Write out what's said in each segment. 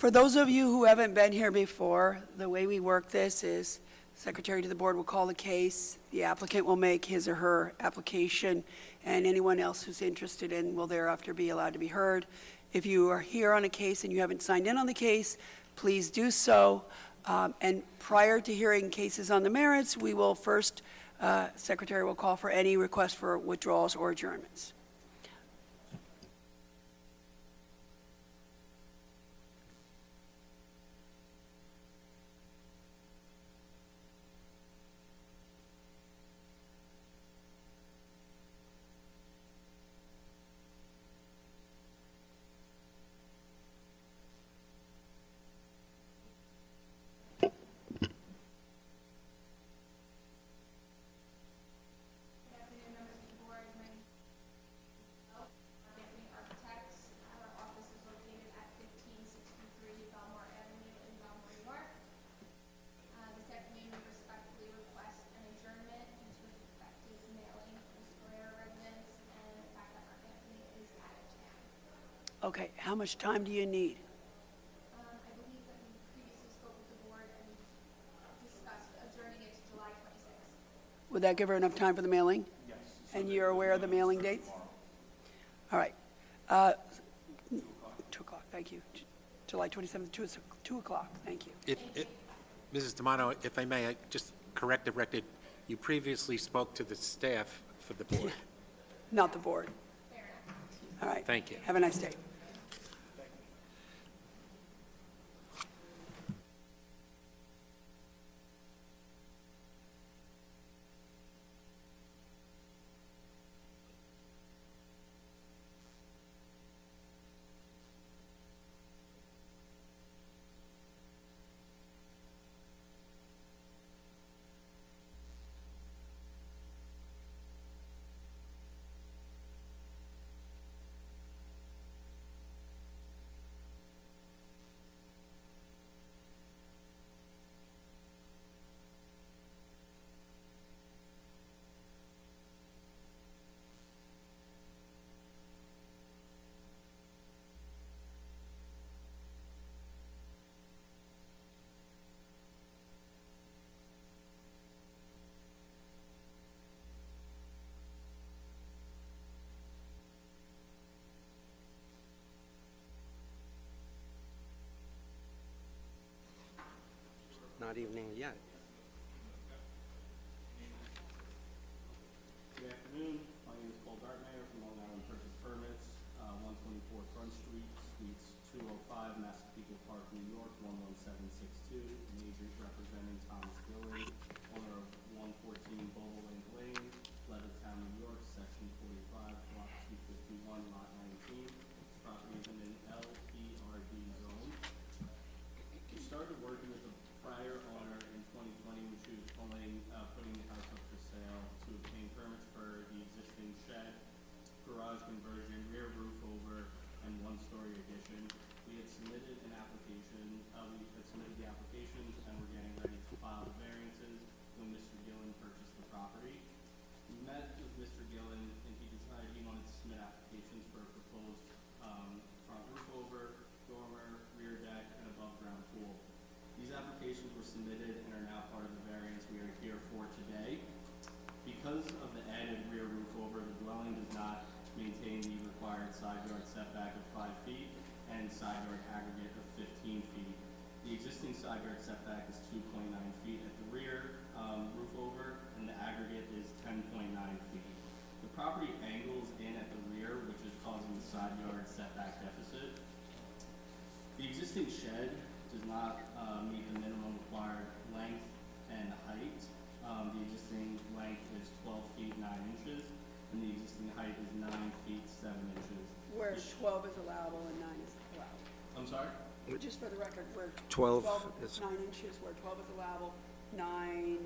For those of you who haven't been here before, the way we work this is Secretary to the Board will call the case, the applicant will make his or her application, and anyone else who's interested in will thereafter be allowed to be heard. If you are here on a case and you haven't signed in on the case, please do so. And prior to hearing cases on the merits, we will first, Secretary will call for any request for withdrawals or adjournments. Okay, how much time do you need? I believe that we previously spoke with the board and discussed adjourning it to July 26th. Would that give her enough time for the mailing? Yes. And you're aware of the mailing dates? All right. 2 o'clock, thank you. July 27th, 2 o'clock, thank you. Mrs. D'Amato, if I may, I just correct the record. You previously spoke to the staff for the board. Not the board. Fair enough. All right. Thank you. Have a nice day. Not evening yet. Good afternoon. My name is Paul Dartmeier from Long Island Purchase Permits, 124 Front Street, Suites 205, Massapequa Park, New York, 11762. An agent representing Thomas Gillen, owner of 114 Bobolink Lane, Levittown, New York, Section 45, Block 251, Lot 19. This property is in an LPRD zone. We started working with the prior owner in 2020 when she was putting the house up for sale to obtain permits for the existing shed, garage conversion, rear roof over, and one-story addition. We had submitted an application, the applications, and we're getting ready to file the variances when Mr. Gillen purchased the property. We met with Mr. Gillen, and he decided he wanted to submit applications for a proposed front roof over, dormer, rear deck, and above-ground pool. These applications were submitted and are now part of the variance we are here for today. Because of the added rear roof over, the dwelling does not maintain the required side yard setback of 5 feet and side yard aggregate of 15 feet. The existing side yard setback is 2.9 feet at the rear roof over, and the aggregate is 10.9 feet. The property angles in at the rear, which is causing the side yard setback deficit. The existing shed does not meet the minimum required length and height. The existing length is 12 feet 9 inches, and the existing height is 9 feet 7 inches. Where 12 is allowable and 9 is allowed. I'm sorry? Just for the record, where 12 is is- 9 inches, where 12 is allowable, 9...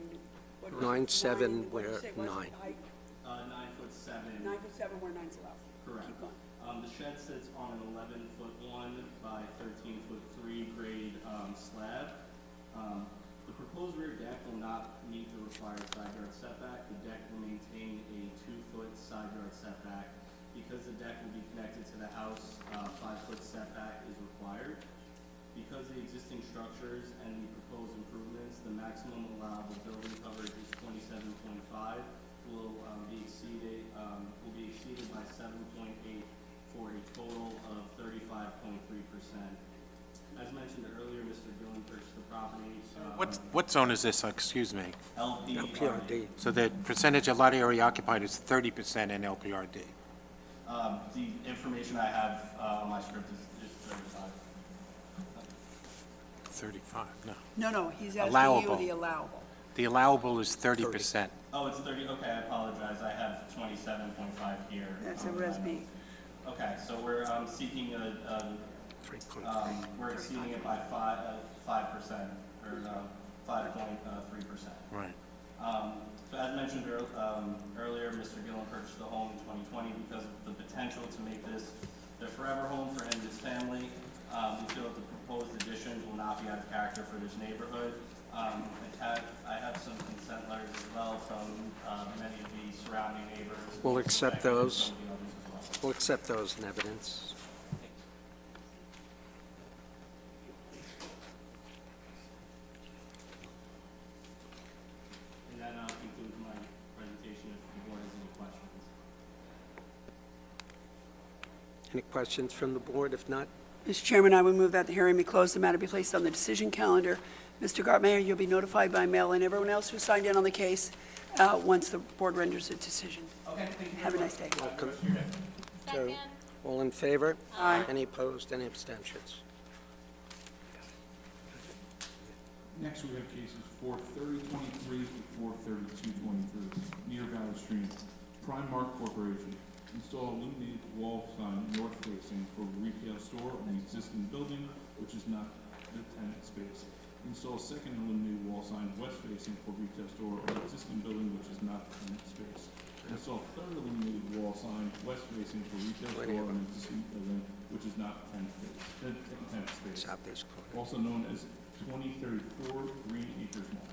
what was it? 9'7" what did you where say? What's the 9. height? 9 foot 7. 9 foot 7 where 9's allowed. Correct. Keep going. The shed sits on an 11 foot 1 by 13 foot 3 grade slab. The proposed rear deck will not meet the required side yard setback. The deck will maintain a 2-foot side yard setback. Because the deck will be connected to the house, 5-foot setback is required. Because the existing structures and the proposed improvements, the maximum allowable building coverage is 27.5, will be exceeded by 7.8 for a total of 35.3%. As mentioned earlier, Mr. Gillen purchased the property. What zone is this, excuse me? LPRD. So the percentage of lot area occupied is 30% in LPRD. The information I have on my script is 35. 35, no. No, he's asking you Allowable. the allowable. The allowable is 30%. Oh, it's 30, okay, I apologize, I have 27.5 here. That's a resume. Okay, so we're seeking a 3.3. we're exceeding it by 5%, or 5.3%. Right. So as mentioned earlier, Mr. Gillen purchased the home in 2020 because of the potential to make this the forever home for him and his family. We feel that the proposed additions will not be out of character for this neighborhood. I have some consent letters as well from many of the surrounding neighbors. We'll accept those. Some of the others as well. We'll accept those in evidence. And that concludes my presentation if the board has any questions. Any questions from the board? If not, Mr. Chairman, I would move that the hearing be closed, the matter be placed on the decision calendar. Mr. Gartmeyer, you'll be notified by mail, and everyone else who signed in on the case once the board renders a decision. Okay, thank you. Have a nice day. welcome. Second. All in favor? Aye. Any opposed? Any abstentions? Next, we have cases 43023 to 43223. Near Valley Stream, Primark Corporation. Install illuminated wall sign north facing for retail store on the existing building, which is not the tenant space. Install second illuminated wall sign west facing for retail store on the existing building, which is not the tenant space. Install third illuminated wall sign west facing for retail store on the existing building, which is not tenant space. Southeast corner. Also known as 2034 Green Acres Mall.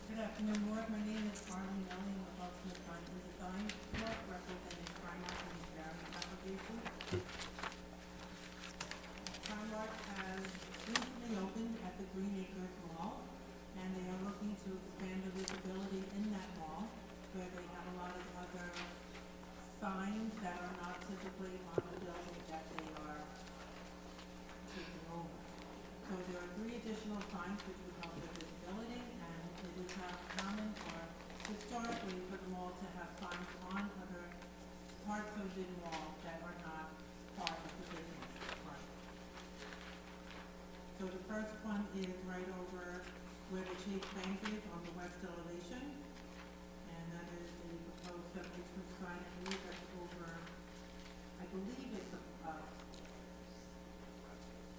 Good afternoon, Board. My name is Arlene Elling of Ultimate Design Corp., representing Primark in the various application. Primark has recently opened at the Green Acres Mall, and they are looking to expand the visibility in that mall, where they have a lot of other signs that are not typically on the building that they are taking over. So there are 3 additional signs which would help the visibility, and it is not common or historically for the mall to have signs on other parts of the mall that are not part of the business front. So the first one is right over where the Chase Bank is on the west elevation, and that is the proposed 72 sign. I believe that's over, I believe it's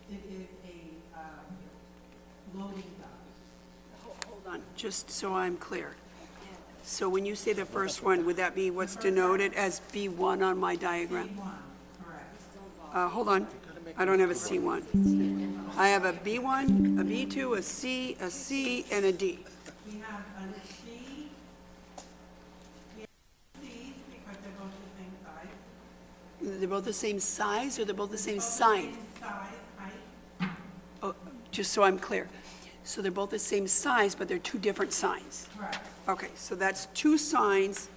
it is a loading dock. Hold on, just so I'm clear. So when you say the first one, would that be what's denoted as B1 on my diagram? B1, correct. Hold on, I don't have a C1. I have a B1, a B2, a C, and a D. We have a C, we have Cs because they're both the same size. They're both the same size, or they're both the same sign? Same size, height, Oh, just so I'm clear. So they're both the same size, but they're 2 different signs? correct. Okay, so that's 2 signs,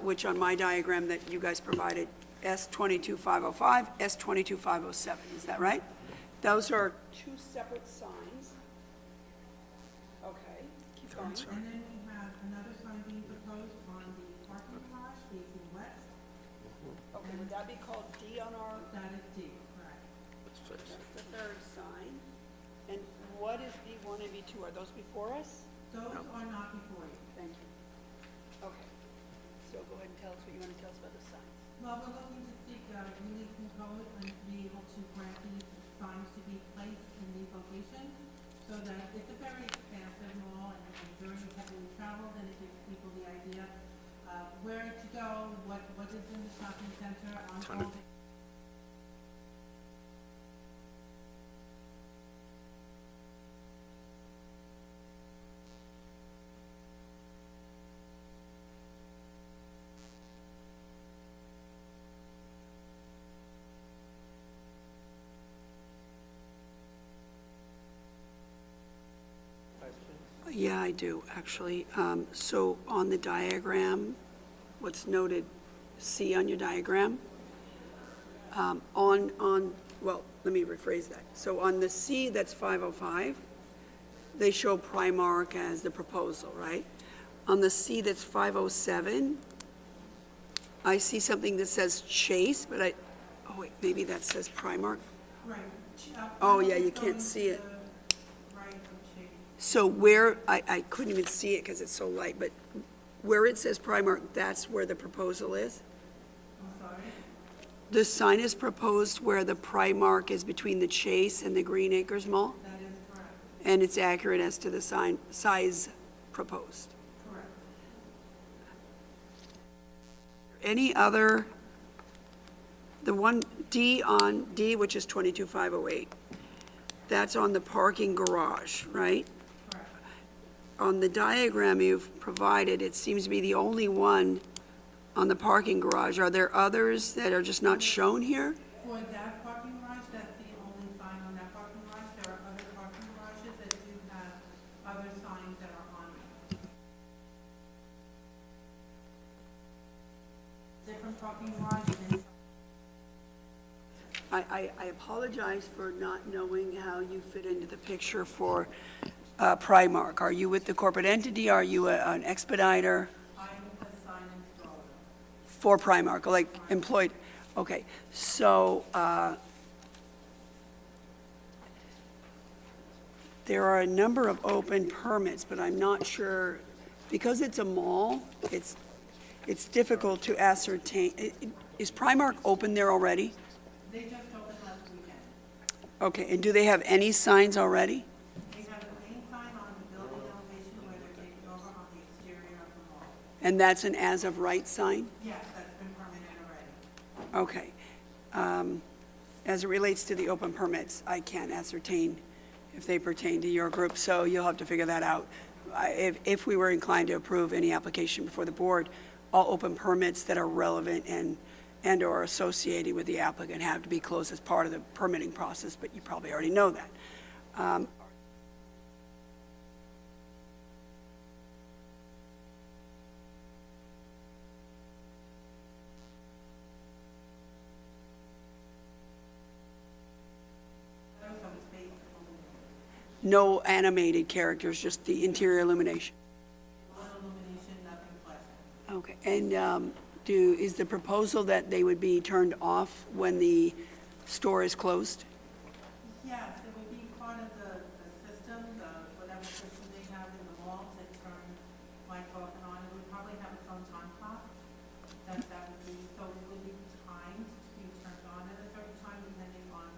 which on my diagram that you guys provided, S22505, S22507, is that right? Those are 2 separate signs. Okay, keep going. And then we have another sign being proposed on the parking garage facing west. Okay, would that be called D on our, That is D, correct. that's the 3rd sign? And what is B1 and B2? Are those before us? Those are not before you. Thank you. Okay, so go ahead and tell us what you want to tell us about the signs. Well, we're looking to seek relief from code and to be able to grant these signs to be placed in these locations so that it's a very expansive mall and very heavily traveled, and it gives people the idea of where to go, what is in the shopping center on all the Yeah, I do, actually. So on the diagram, what's noted C on your diagram, well, let me rephrase that. So on the C that's 505, they show Primark as the proposal, right? On the C that's 507, I see something that says Chase, but oh wait, maybe that says Primark. Right. Oh, yeah, you can't see it. Right of Chase. So where, I couldn't even see it because it's so light, but where it says Primark, that's where the proposal is? I'm sorry? The sign is proposed where the Primark is between the Chase and the Green Acres Mall? That is correct. And it's accurate as to the sign, size proposed? Correct. Any other, the one D on D, which is 22508, that's on the parking garage, right? Correct. On the diagram you've provided, it seems to be the only one on the parking garage. Are there others that are just not shown here? For that parking garage, that's the only sign on that parking garage. There are other parking garages that do have other signs that are on it. Different parking garages and I apologize for not knowing how you fit into the picture for Primark. Are you with the corporate entity? Are you an expediter I'm a sign installer. for Primark, like employed? Okay, so there are a number of open permits, but I'm not sure, because it's a mall, it's difficult to ascertain. Is Primark open there already? They just opened last weekend. Okay, and do they have any signs already? They have a main sign on the building elevation where they're taking over on the exterior of the mall. And that's an as-of-right sign? Yes, that's been permitted already. Okay. As it relates to the open permits, I can't ascertain if they pertain to your group, so you'll have to figure that out. If we were inclined to approve any application before the board, all open permits that are relevant and/or associated with the applicant have to be closed as part of the permitting process, but you probably already know that. So it's based on No animated characters, just the interior illumination. no illumination, nothing flashing. Okay, and is the proposal that they would be turned off when the store is closed? Yes, it would be part of the system, whatever system they have in the mall to turn lights off and on. It would probably have its own time clock. That would be, so it would be timed to be turned on at a certain time depending on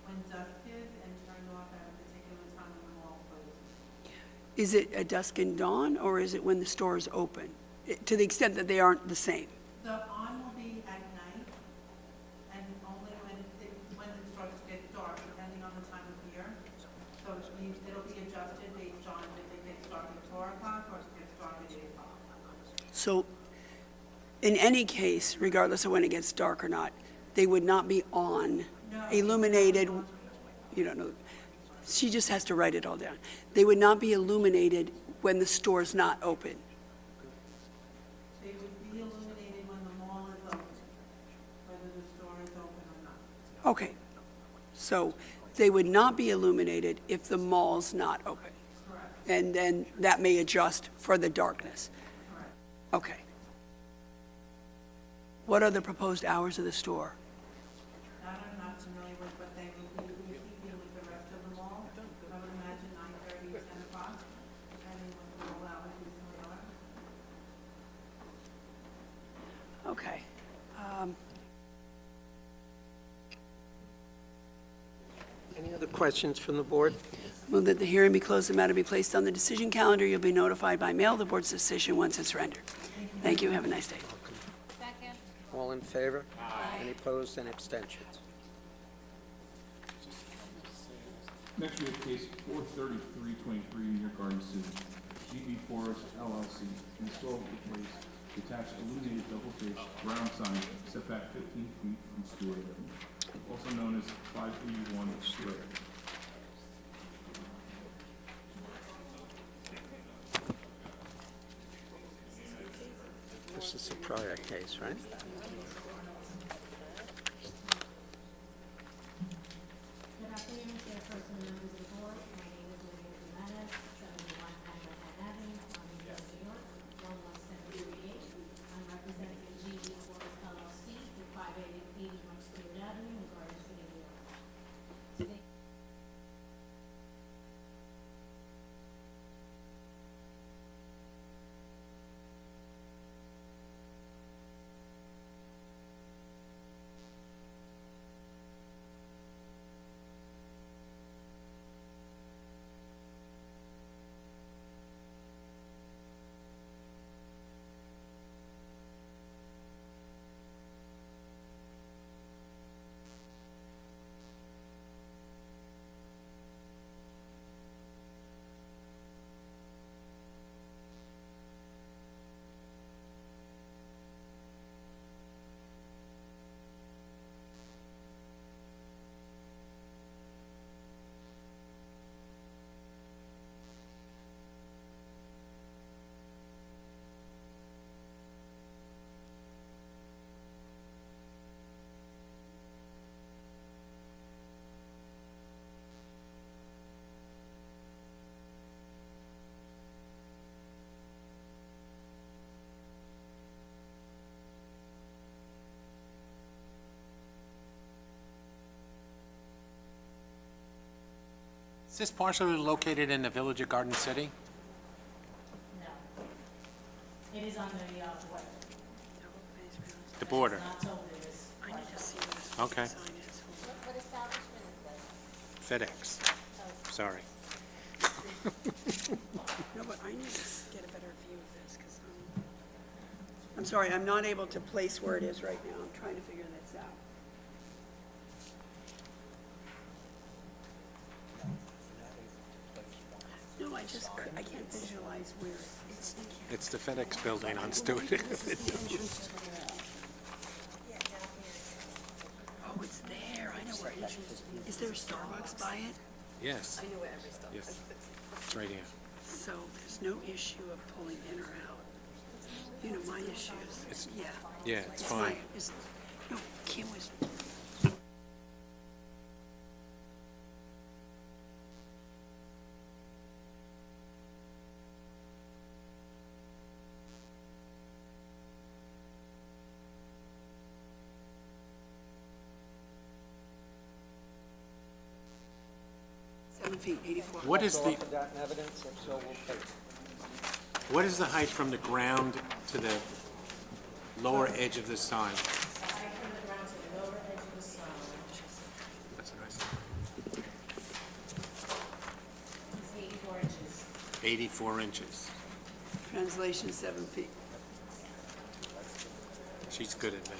when dusk is and turned off at a particular time when the mall closes. Is it at dusk and dawn, or is it when the store is open? To the extent that they aren't the same? The on will be at night and only when it starts to get dark, depending on the time of year. So it'll be adjusted based on if it gets dark at 4 o'clock or if it gets dark at 8 o'clock. So, in any case, regardless of when it gets dark or not, they would not be on, No. illuminated, you don't know, she just has to write it all down. They would not be illuminated when the store's not open. They would be illuminated when the mall is open, whether the store is open or not. Okay, so they would not be illuminated if the mall's not open. Correct, And then that may adjust for the darkness. correct. Okay. What are the proposed hours of the store? That I'm not familiar with, but they would be keeping with the rest of the mall. I would imagine 9:30 or 10 o'clock, depending on the mall hours usually are. Okay. Any other questions from the board? Move that the hearing be closed, the matter be placed on the decision calendar. You'll be notified by mail of the board's decision once it's rendered. Thank you, have a nice day. Second. All in favor? Any opposed and abstentions? Next, we have case 43323 near Garden City. GB Forest LLC installed a place detached illuminated double-faced round sign setback 15 feet from Stewart Avenue, also known as 581 Stewart. This is a prior case, right? Good afternoon, Chairperson and members of the board. My name is Maria Jimenez, 71 Manhattan Avenue, Farmingdale, New York, 11738. I'm representing GE Sports LLC at 580 Hempstead Avenue in Garden City, New York. Today, Is this partially located in the village of Garden City? no. It is on the border. The border? Not totally, it is. I need to see what this Okay. sign is. What establishment is this? FedEx. Sorry. No, but I need to get a better view of this, because I'm sorry, I'm not able to place where it is right now. I'm trying to figure this out. No, I can't visualize where it is. It's the FedEx building on Stewart. Oh, it's there. I know where it is. Is there a Starbucks by it? Yes. I know where every stop is. Yes, it's right here. So there's no issue of pulling in or out. You know, my issue is, yeah. Yeah, it's fine. No, Kim was, feet, 84. What is the, Forgotten evidence, if so, we'll take it. what is the height from the ground to the lower edge of the sign? Height from the ground to the lower edge of the sign That's what I said. is 84 inches. 84 inches. Translation, 7 feet. She's good at that.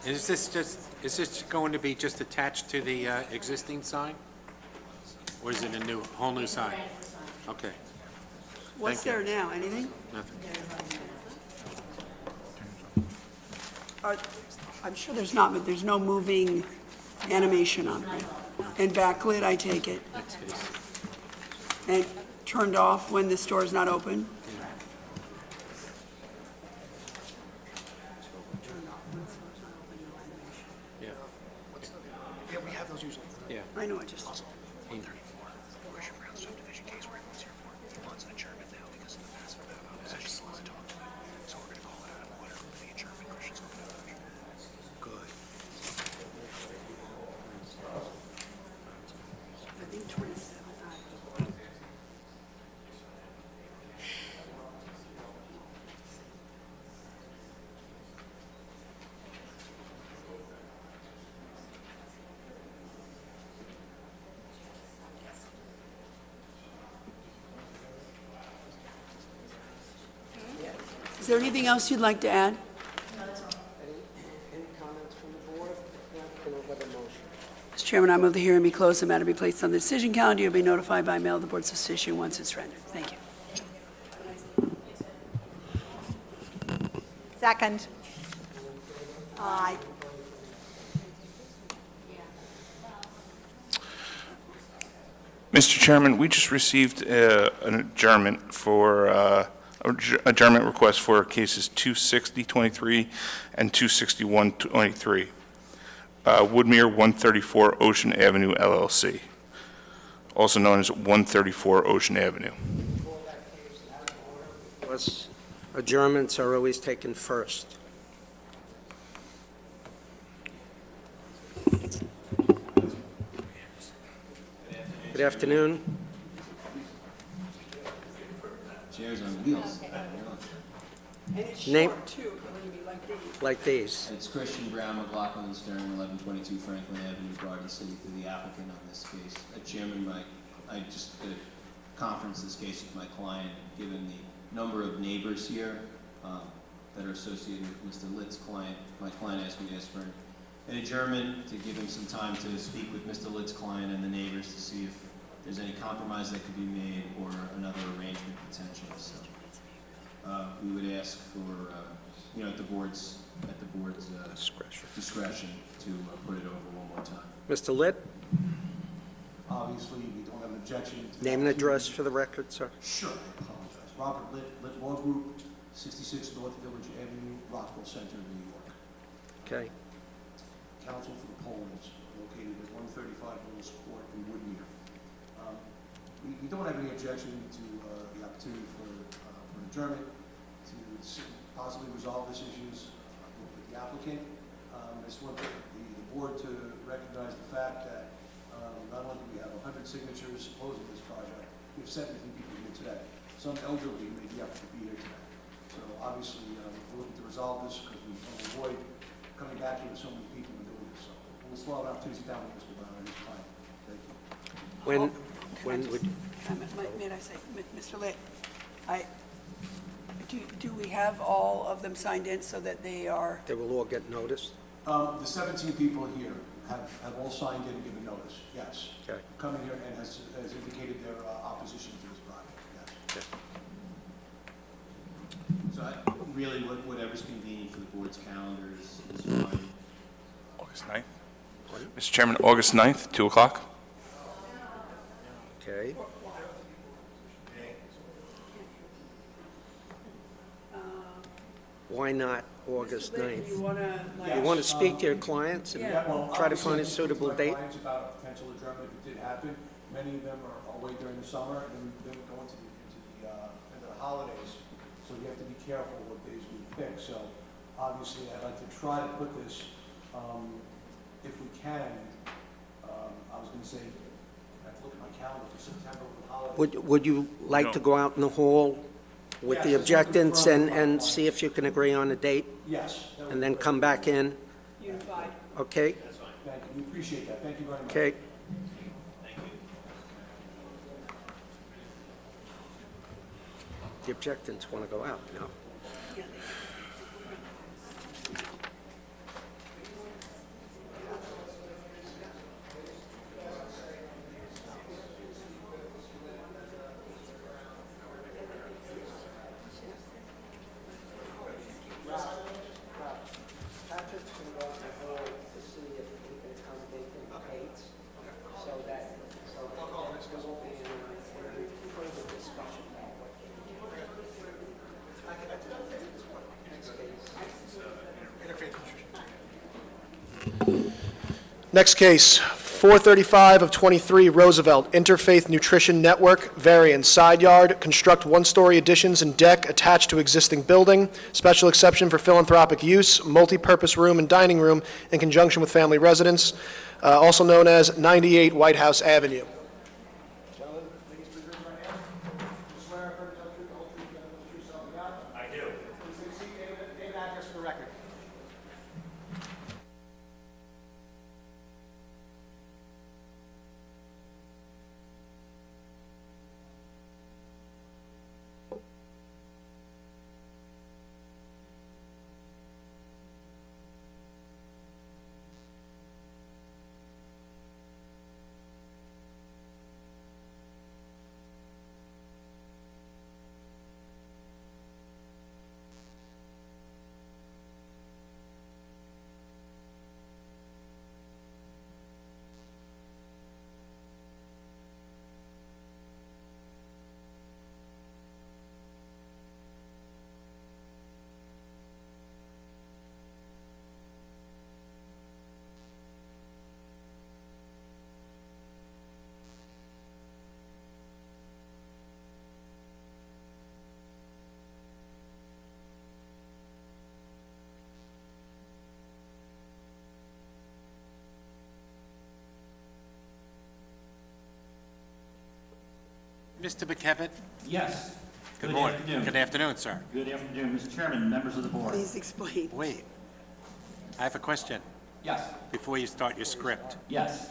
Is this going to be just attached to the existing sign? Or is it a whole new sign? Okay, What's Thank you. there now, anything? nothing. I'm sure there's not, but there's no moving animation on it. And backlit, I take it. And turned off when the store is not open? Yeah. Yeah, we have those usually. Yeah. I know, I just, 34. Commercial Brown subdivision case where everyone's here for. The one's an adjournment now because of the past for that. It's actually tough. So we're gonna call it out of order for the adjournment. Christian's going to Good. I think 27. Is there anything else you'd like to add? Any comments from the board? If not, can I have a motion? Mr. Chairman, I move the hearing be closed, the matter be placed on the decision calendar. You'll be notified by mail of the board's decision once it's rendered. Thank you. Second. Aye. Mr. Chairman, we just received an adjournment for adjournment request for cases 26023 and 26123. Woodmere 134 Ocean Avenue LLC, also known as 134 Ocean Avenue. Plus, adjournments are always taken first. Good afternoon. Chairs on wheels. And it's Name- short too, it wouldn't be like these. Like these. It's Christian Brown, McLaughlin Stern, 1122 Franklin Avenue, Garden City, to the applicant on this case. Chairman, I just did a conference this case with my client, given the number of neighbors here that are associated with Mr. Litt's client. My client asked me to ask for an adjournment to give him some time to speak with Mr. Litt's client and the neighbors to see if there's any compromise that could be made or another arrangement potentially. So we would ask for, at the board's discretion to put it over one more time. Mr. Litt, Obviously, we don't have an objection to... name and address for the record, sir. Sure, I apologize. Robert Litt Law Group, 66 North Village Avenue, Rockville Center, New York. Okay. Counsel for the Polands, located at 135 Willis Court in Woodmere. We don't have any objection to the opportunity for an adjournment to possibly resolve these issues with the applicant. I just want the board to recognize the fact that not only do we have 100 signatures opposing this project, we have 17 people here today. Some elderly may be able to be here today. So obviously, we're looking to resolve this because we want to avoid coming back here with so many people and doing this. So we'll slow it down Tuesday down with Mr. Brown and his client. Thank you. When would, May I say, Mr. Litt, do we have all of them signed in so that they are? they will all get noticed? The 17 people here have all signed in and given notice, yes. Okay. Coming here and has indicated their opposition to this project, yes. Okay. So really, whatever's convenient for the board's calendar is fine. August 9th. Mr. Chairman, August 9th, 2 o'clock. Okay. Why not August Mr. Litt, 9th? You want to, You want to speak to your clients and Yeah. try to find a Obviously, suitable my date? clients about a potential adjournment if it did happen. Many of them are away during the summer and then go into the holidays. So you have to be careful what days we pick. So obviously, I'd like to try to put this, if we can, I was going to say, I have to look at my calendar for September with the holidays. Would you like to go out in the hall with the Yes, objectants confirm and the see if you can agree on a date? Yes. that would And be then great. come back in? unified. Okay? Thank you. We appreciate that. Thank you very much. Okay. The objectants want to go out, no? Patrick's going to go out in the hall to see if he can accommodate the dates, so that there won't be any further discussion about what Next case, 435 of 23 Roosevelt, Interfaith Nutrition Network, variance, side yard, construct one-story additions and deck attached to existing building, special exception for philanthropic use, multi-purpose room and dining room in conjunction with family residence, also known as 98 White House Avenue. Gentlemen, please raise your right hand. Do you swear or affirm to tell the truth, the whole truth, and nothing but the truth, so help you God? I do. Please take a seat, name and address for the record. Mr. McKevitt? Yes. Good morning. Afternoon. Good afternoon, sir. Good afternoon, Mr. Chairman, members of the board. Please explain. Wait, I have a question Yes, before you start your script. yes,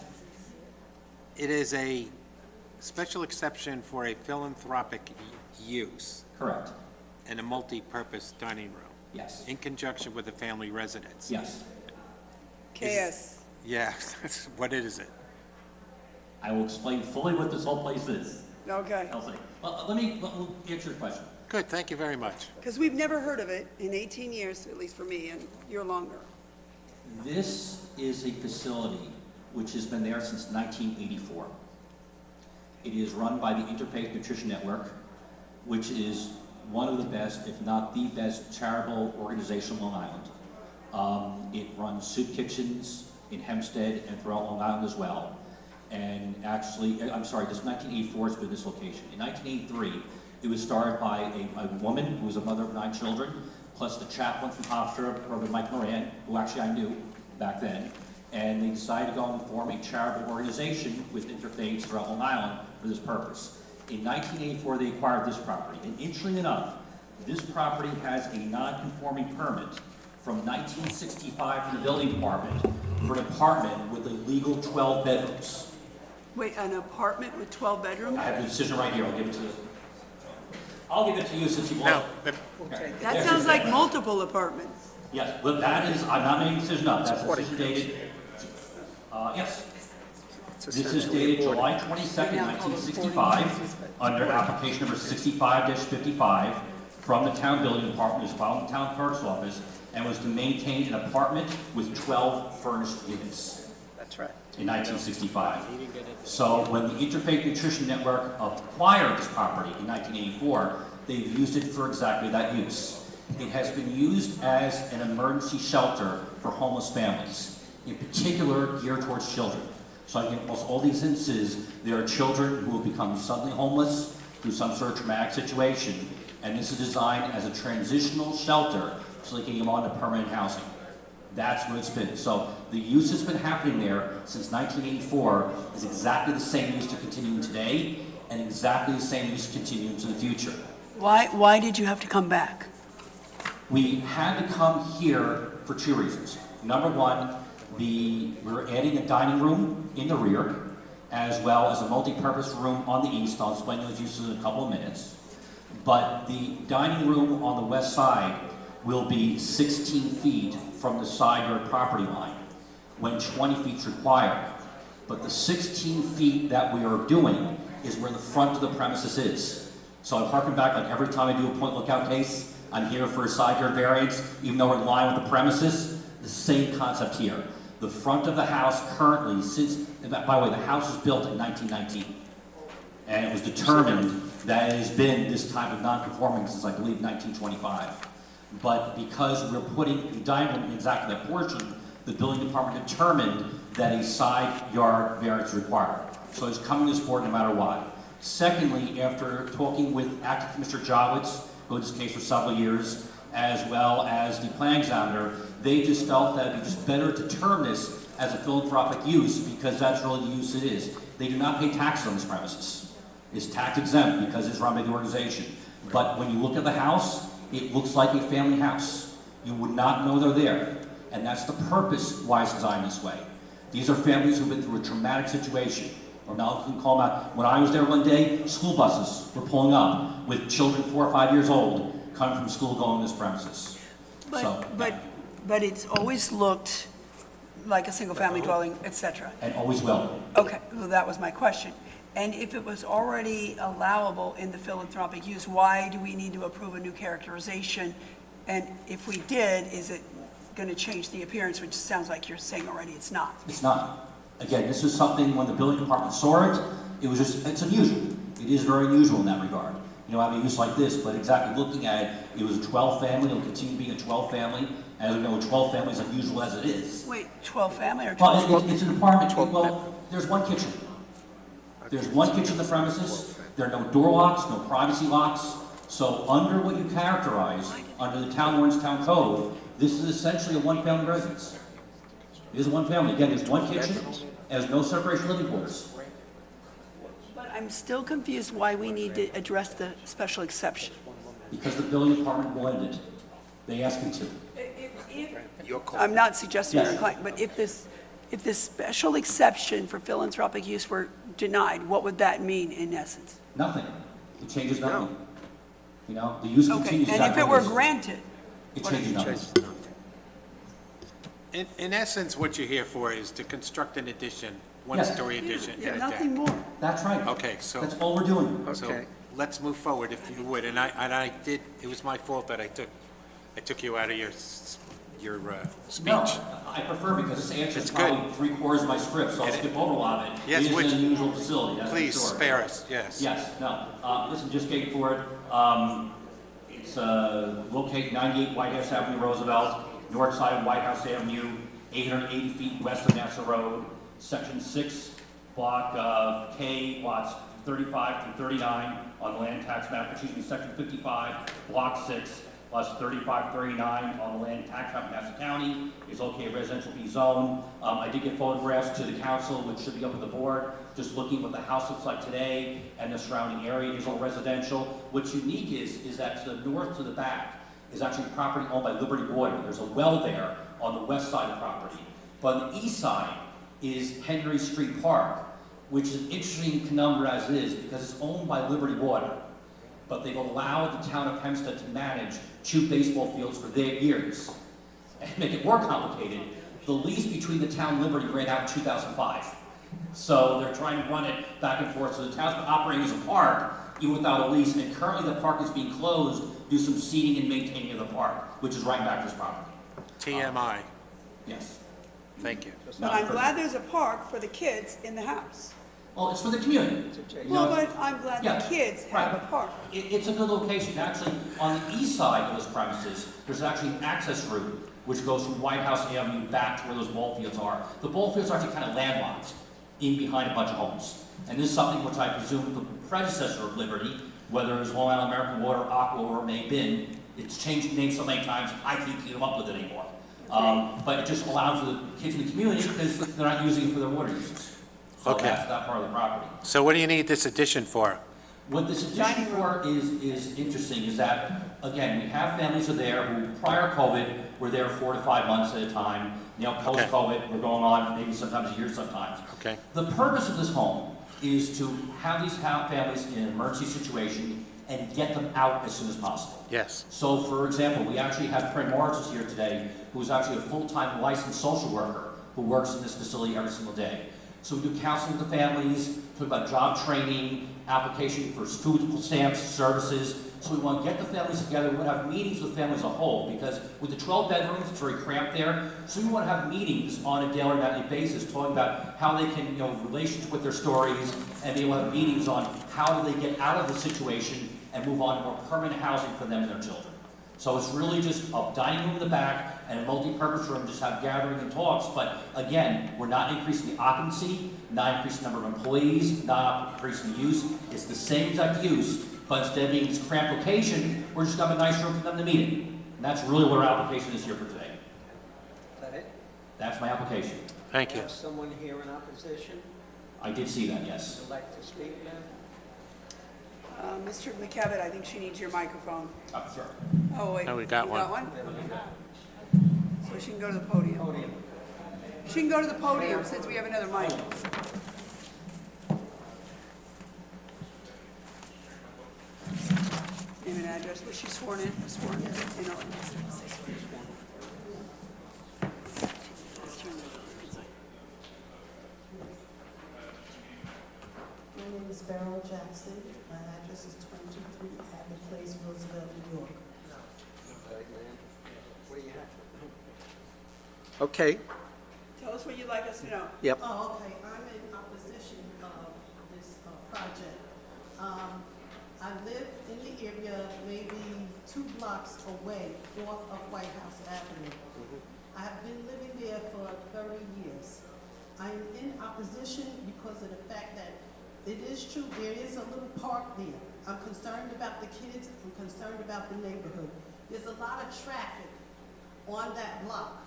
It is a special exception for a philanthropic use correct. and a multi-purpose dining room Yes, in conjunction with a family residence. yes. KS. Yeah, that's- what is it? I will explain fully what this whole place is. Okay. I'll say. Well, let me answer your question. Good, thank you very much. Because we've never heard of it in 18 years, at least for me, and you're longer. This is a facility which has been there since 1984. It is run by the Interfaith Nutrition Network, which is one of the best, if not the best, charitable organization on Long Island. It runs soup kitchens in Hempstead and throughout Long Island as well. And actually, I'm sorry, this is 1984 has been this location. In 1983, it was started by a woman who was a mother of 9 children, plus the chaplain from Hofstra, Brother Mike Moran, who actually I knew back then. And they decided to go and form a charitable organization with interfaiths throughout Long Island for this purpose. In 1984, they acquired this property. And interestingly enough, this property has a non-conforming permit from 1965 from the building department for an apartment with a legal 12 bedrooms. Wait, an apartment with 12 bedrooms? I have the decision right here, I'll give it to you. I'll give it to you since you No, want. but That sounds like multiple apartments. Yes, well, that is, I'm not making a decision up, that's a decision dated, yes. This is dated July 22nd, 1965, under application number 65-55 from the town building department, is filed in the town clerk's office, and was to maintain an apartment with 12 furnished units. That's right. In 1965. So when the Interfaith Nutrition Network acquired this property in 1984, they've used it for exactly that use. It has been used as an emergency shelter for homeless families, in particular geared towards children. So in almost all these instances, there are children who have become suddenly homeless through some sort of traumatic situation, and this is designed as a transitional shelter so they can get on to permanent housing. That's what it's been. So the use has been happening there since 1984 is exactly the same use to continue today and exactly the same use to continue into the future. Why did you have to come back? We had to come here for 2 reasons. Number one, we're adding a dining room in the rear as well as a multi-purpose room on the east. I'll explain those uses in a couple of minutes. But the dining room on the west side will be 16 feet from the side yard property line, when 20 feet is required. But the 16 feet that we are doing is where the front of the premises is. So I'm harking back, like every time I do a point lookout case, I'm here for a side yard variance, even though we're in line with the premises, the same concept here. The front of the house currently, by the way, the house was built in 1919. And it was determined that it has been this type of non-conforming since, I believe, 1925. But because we're putting the dining room in exactly that portion, the building department determined that a side yard variance is required. So it's coming to this board no matter what. Secondly, after talking with acting Commissioner Jowitz, who had this case for several years, as well as the plan examiner, they just felt that it'd be just better to term this as a philanthropic use because that's really the use it is. They do not pay taxes on this premises. It's tax exempt because it's run by the organization. But when you look at the house, it looks like a family house. You would not know they're there. And that's the purpose why it's designed this way. These are families who've been through a traumatic situation. Or now you can call them out. When I was there one day, school buses were pulling up with children 4 or 5 years old coming from school going to this premises. But it's always looked like a single-family dwelling, et cetera. And always will. Okay, well, that was my question. And if it was already allowable in the philanthropic use, why do we need to approve a new characterization? And if we did, is it going to change the appearance, which sounds like you're saying already it's not? It's not. Again, this is something, when the building department saw it, it was just, it's unusual. It is very unusual in that regard. You know, having a use like this, but exactly looking at it, it was a 12 family, it'll continue being a 12 family. As we know, a 12 family is unusual as it is. Wait, 12 family or 12? Well, it's an apartment, well, there's one kitchen. There's one kitchen in the premises, there are no door locks, no privacy locks. So under what you characterize, under the town ordinance, town code, this is essentially a one-family residence. It is one family. Again, there's one kitchen, and there's no separation living quarters. But I I'm still confused why we need to address the special exception. Because the building department wanted it. They asked me to. I'm not suggesting Yes. you're inclined, but if this special exception for philanthropic use were denied, what would that mean in essence? Nothing. It changes nothing. You know, the use Okay, continues and exactly if it what were is. granted, It what if changes it nothing. In essence, what you're here for is to construct an addition, Yes. one-story addition yeah, and a deck. nothing more. That's right. Okay, so, That's all we're doing. so let's move forward if you would. And I did, it was my fault that I took you out of your speech. No, I prefer because this answers It's good. probably three-quarters of my script, so I'll skip over a lot of it. Yes, It which- is an unusual facility, that's for sure. Please spare us, yes. Yes, no, listen, just getting for it, it's, located 98 White House Avenue, Roosevelt, north side of White House Avenue, 880 feet west of Nassau Road, section 6, block K, lots 35 through 39 on the land tax map, section 55, block 6, lots 35, 39 on the land tax map in Nassau County, is located residential B zone. I did get photographs to the council, which should be up with the board, just looking what the house looks like today and the surrounding area is all residential. What's unique is that to the north to the back is actually property owned by Liberty Water. There's a well there on the west side of the property. But on the east side is Henry Street Park, which is an interesting conundrum as is because it's owned by Liberty Water. But they've allowed the town of Hempstead to manage 2 baseball fields for their years. And to make it more complicated, the lease between the town and Liberty ran out in 2005. So they're trying to run it back and forth. So the town's been operating as a park, even without a lease. And currently the park is being closed due to some seeding and maintaining of the park, which is right back to this property. TMI, Yes. thank you. But I'm glad there's a park for the kids in the house. Well, it's for the community. You Well, know, but I'm glad Yeah, the kids have a right. park. It's a good location. Actually, on the east side of those premises, there's actually an access route which goes from White House Avenue back to where those ball fields are. The ball fields are actually kind of landlocked in behind a bunch of homes. And this is something which I presume the predecessor of Liberty, whether it was Long Island American Water, Aqua, or it may have been, it's changed names so many times, I can't keep them up with it anymore. But it just allows the kids in the community because they're not using it for their water uses. So Okay. that's that part of the property. So what do you need this addition for? What this addition for is interesting is that, again, we have families who are there who prior COVID were there 4 to 5 months at a time. You know, post-COVID, we're going on maybe sometimes a year sometimes. Okay. The purpose of this home is to have these families in an emergency situation and get them out as soon as possible. Yes. So, for example, we actually have Fred Morris is here today, who is actually a full-time licensed social worker who works in this facility every single day. So we do counseling with the families, talk about job training, application for food stamps, services. So we want to get the families together. We want to have meetings with families as a whole because with the 12 bedrooms, it's very cramped there. So we want to have meetings on a daily or nightly basis talking about how they can, relations with their stories, and they will have meetings on how do they get out of the situation and move on to more permanent housing for them and their children. So it's really just a dining room in the back and a multi-purpose room, just have gathering and talks. But again, we're not increasing the occupancy, not increasing the number of employees, not increasing the use. It's the same exact use, but instead of being this cramped location, we're just gonna have a nice room for them to meet in. And that's really what our application is here for today. Is that it? That's my application. Thank you. Have someone here in opposition I did see that, yes. would like to speak, ma'am? Mr. McCavitt, I think she needs your microphone. Sure. Oh, wait. Oh, we got You one. So she can go to the podium. Podium. She can go to the podium since we have another mic. Name and address. Was she sworn in? Sworn in. My name is Beryl Jackson. My address is 23 Abbey Place, Roosevelt, New York. Okay, ma'am. What do you have? Okay. Tell us what you'd like us to know. Yep. Oh, okay. I'm in opposition of this project. I live in the area maybe 2 blocks away off of White House Avenue. I have been living there for 30 years. I'm in opposition because of the fact that it is true, there is a little park there. I'm concerned about the kids, I'm concerned about the neighborhood. There's a lot of traffic on that block.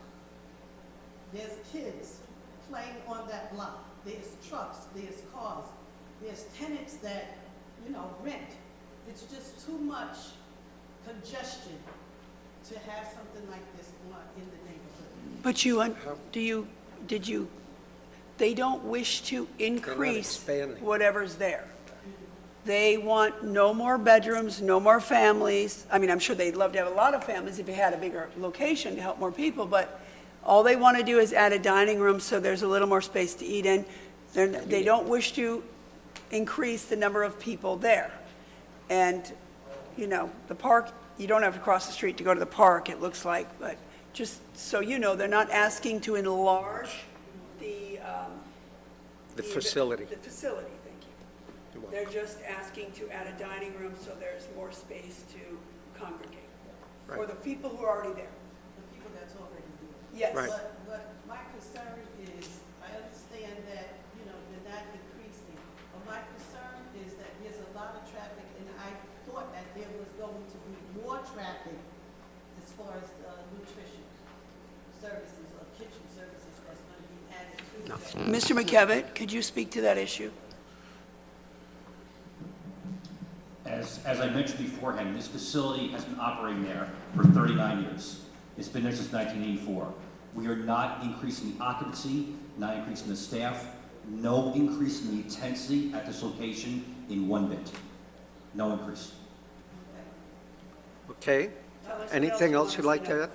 There's kids playing on that block. There's trucks, there's cars. there's tenants that, rent. It's just too much congestion to have something like this in the neighborhood. But they don't wish to increase expanding. whatever's there. They want no more bedrooms, no more families. I mean, I'm sure they'd love to have a lot of families if you had a bigger location to help more people, but all they want to do is add a dining room so there's a little more space to eat in. They don't wish to increase the number of people there. And, the park, you don't have to cross the street to go to the park, it looks like, but just so you know, they're not asking to enlarge The facility. The facility, thank you. They're just asking to add a dining room so there's more space to congregate for the people who are already there. The people that's already there. Yes. Right. But my concern is, I understand that, they're not increasing, but my concern is that there's a lot of traffic, and I thought that there was going to be more traffic as far as nutrition services or kitchen services that's going to be added to that. Mr. McKevitt, could you speak to that issue? As I mentioned beforehand, this facility has been operating there for 39 years. It's been there since 1984. We are not increasing the occupancy, not increasing the staff, no increase in the intensity at this location in one bit. No increase. Okay. Anything else you'd like to add?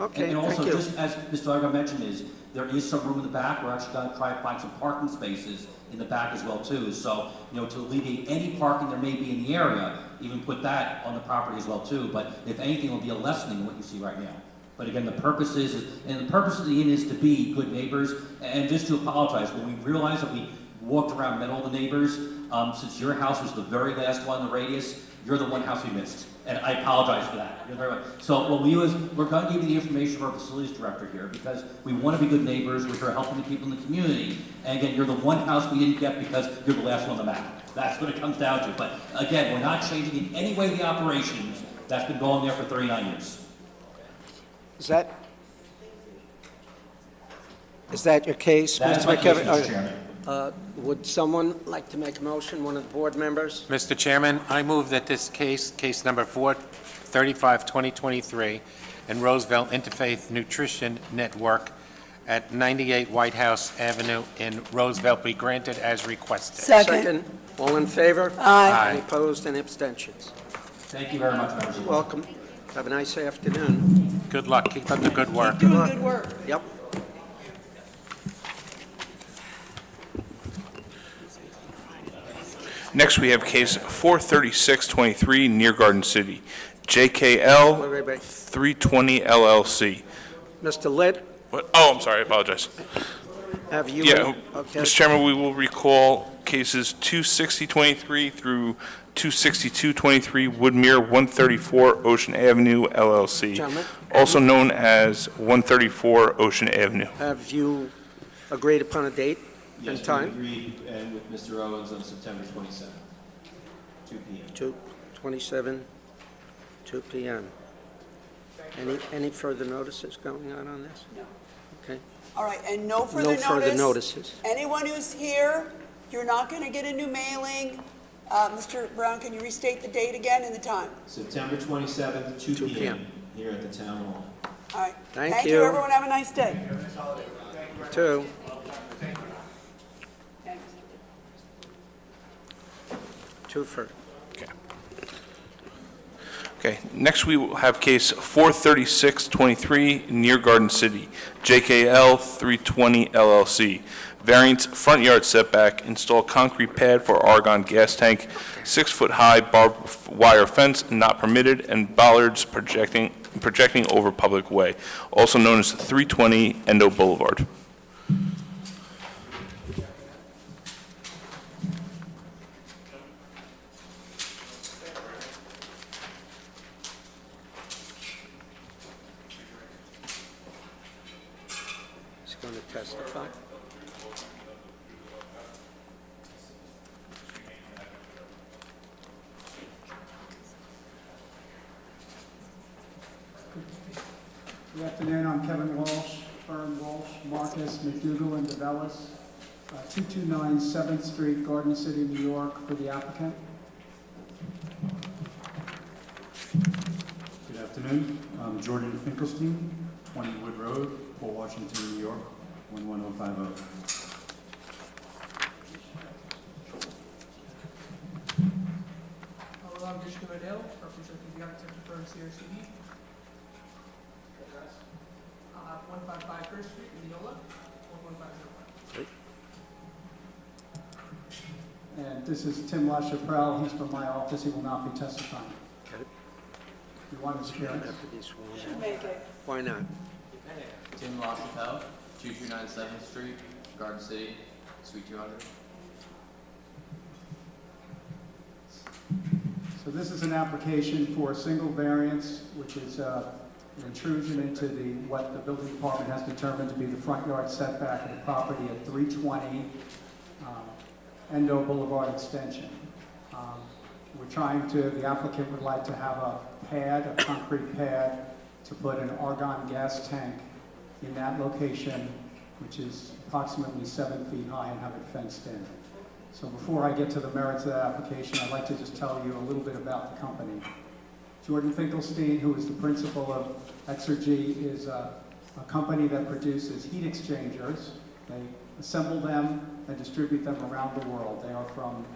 Okay, And thank also, you. just as Mr. Argo mentioned, there is some room in the back. We're actually going to try to find some parking spaces in the back as well too. So, to alleviate any parking there may be in the area, even put that on the property as well too. But if anything, it'll be a lessening of what you see right now. But again, the purpose of the inn is to be good neighbors. And just to apologize, when we realized that we walked around, met all the neighbors, since your house was the very last one in the radius, you're the one house we missed. And I apologize for that. You're very much. So what we do is, we're going to give you the information of our facilities director here, because we want to be good neighbors, we're helping the people in the community. And again, you're the one house we didn't get because you're the last one on the map. That's what it comes down to. But again, we're not changing in any way the operations that's been going there for 39 years. Is that your case, That's Mr. my case, McKevitt? Mr. Chairman. Would someone like to make a motion, one of the board members? Mr. Chairman, I move that this case number 435-2023, and Roosevelt Interfaith Nutrition Network at 98 White House Avenue in Roosevelt be granted as requested. Second. All in favor? Aye. Any opposed and abstentions? Thank you very much, members. You're welcome. Have a nice afternoon. Good luck. Keep up the good work. Doing good work. Yep. Next, we have case 43623, Near Garden City, JKL Wait. 320 LLC. Mr. Litt, What? Oh, I'm sorry, I apologize. have you? Yeah, Okay. Mr. Chairman, we will recall cases 26023 through 26223, Woodmere 134 Ocean Avenue LLC, Gentlemen. also known as 134 Ocean Avenue. Have you agreed upon a date and Yes, we time? agreed, and with Mr. Owens on September 27th, 2 p.m. 2/27, 2 p.m. Any further notices going on this? No. Okay. All right, and no further notice? No further notices. Anyone who's here, you're not going to get a new mailing. Mr. Brown, can you restate the date again and the time? September 27th, 2 2 p.m. p.m. here at the town hall. All right. Thank you. Everyone. Have a nice day. 2. Two for. Okay, next we will have case 43623, Near Garden City, JKL 320 LLC. Variance front yard setback, install concrete pad for argon gas tank, 6-foot-high barbed wire fence not permitted, and bollards projecting over public way, also known as 320 Endo Boulevard. He's going to testify. Good afternoon, I'm Kevin Walsh, firm Walsh, Marcus, McDougal, and DeVellis, 229 7th Street, Garden City, New York, for the applicant. Good afternoon. I'm Jordan Finkelstein, 20 Wood Road, Port Washington, New York, 11050. Hello, I'm Vishnu Adele, representing the architecture firm CRCD. 155 First Street, Indianola, 11505. And this is Tim LaChapelle. He's from my office. He will not be testifying. You want his appearance? Should make it. Why not? Tim LaChapelle, 2297 7th Street, Garden City, Suite 200. So this is an application for a single variance, which is an intrusion into what the building department has determined to be the front yard setback of the property at 320 Endo Boulevard Extension. The applicant would like to have a concrete pad, to put an argon gas tank in that location, which is approximately 7 feet high, and have it fenced in. So before I get to the merits of that application, I'd like to just tell you a little bit about the company. Jordan Finkelstein, who is the principal of Exergy, is a company that produces heat exchangers. They assemble them and distribute them around the world. They are from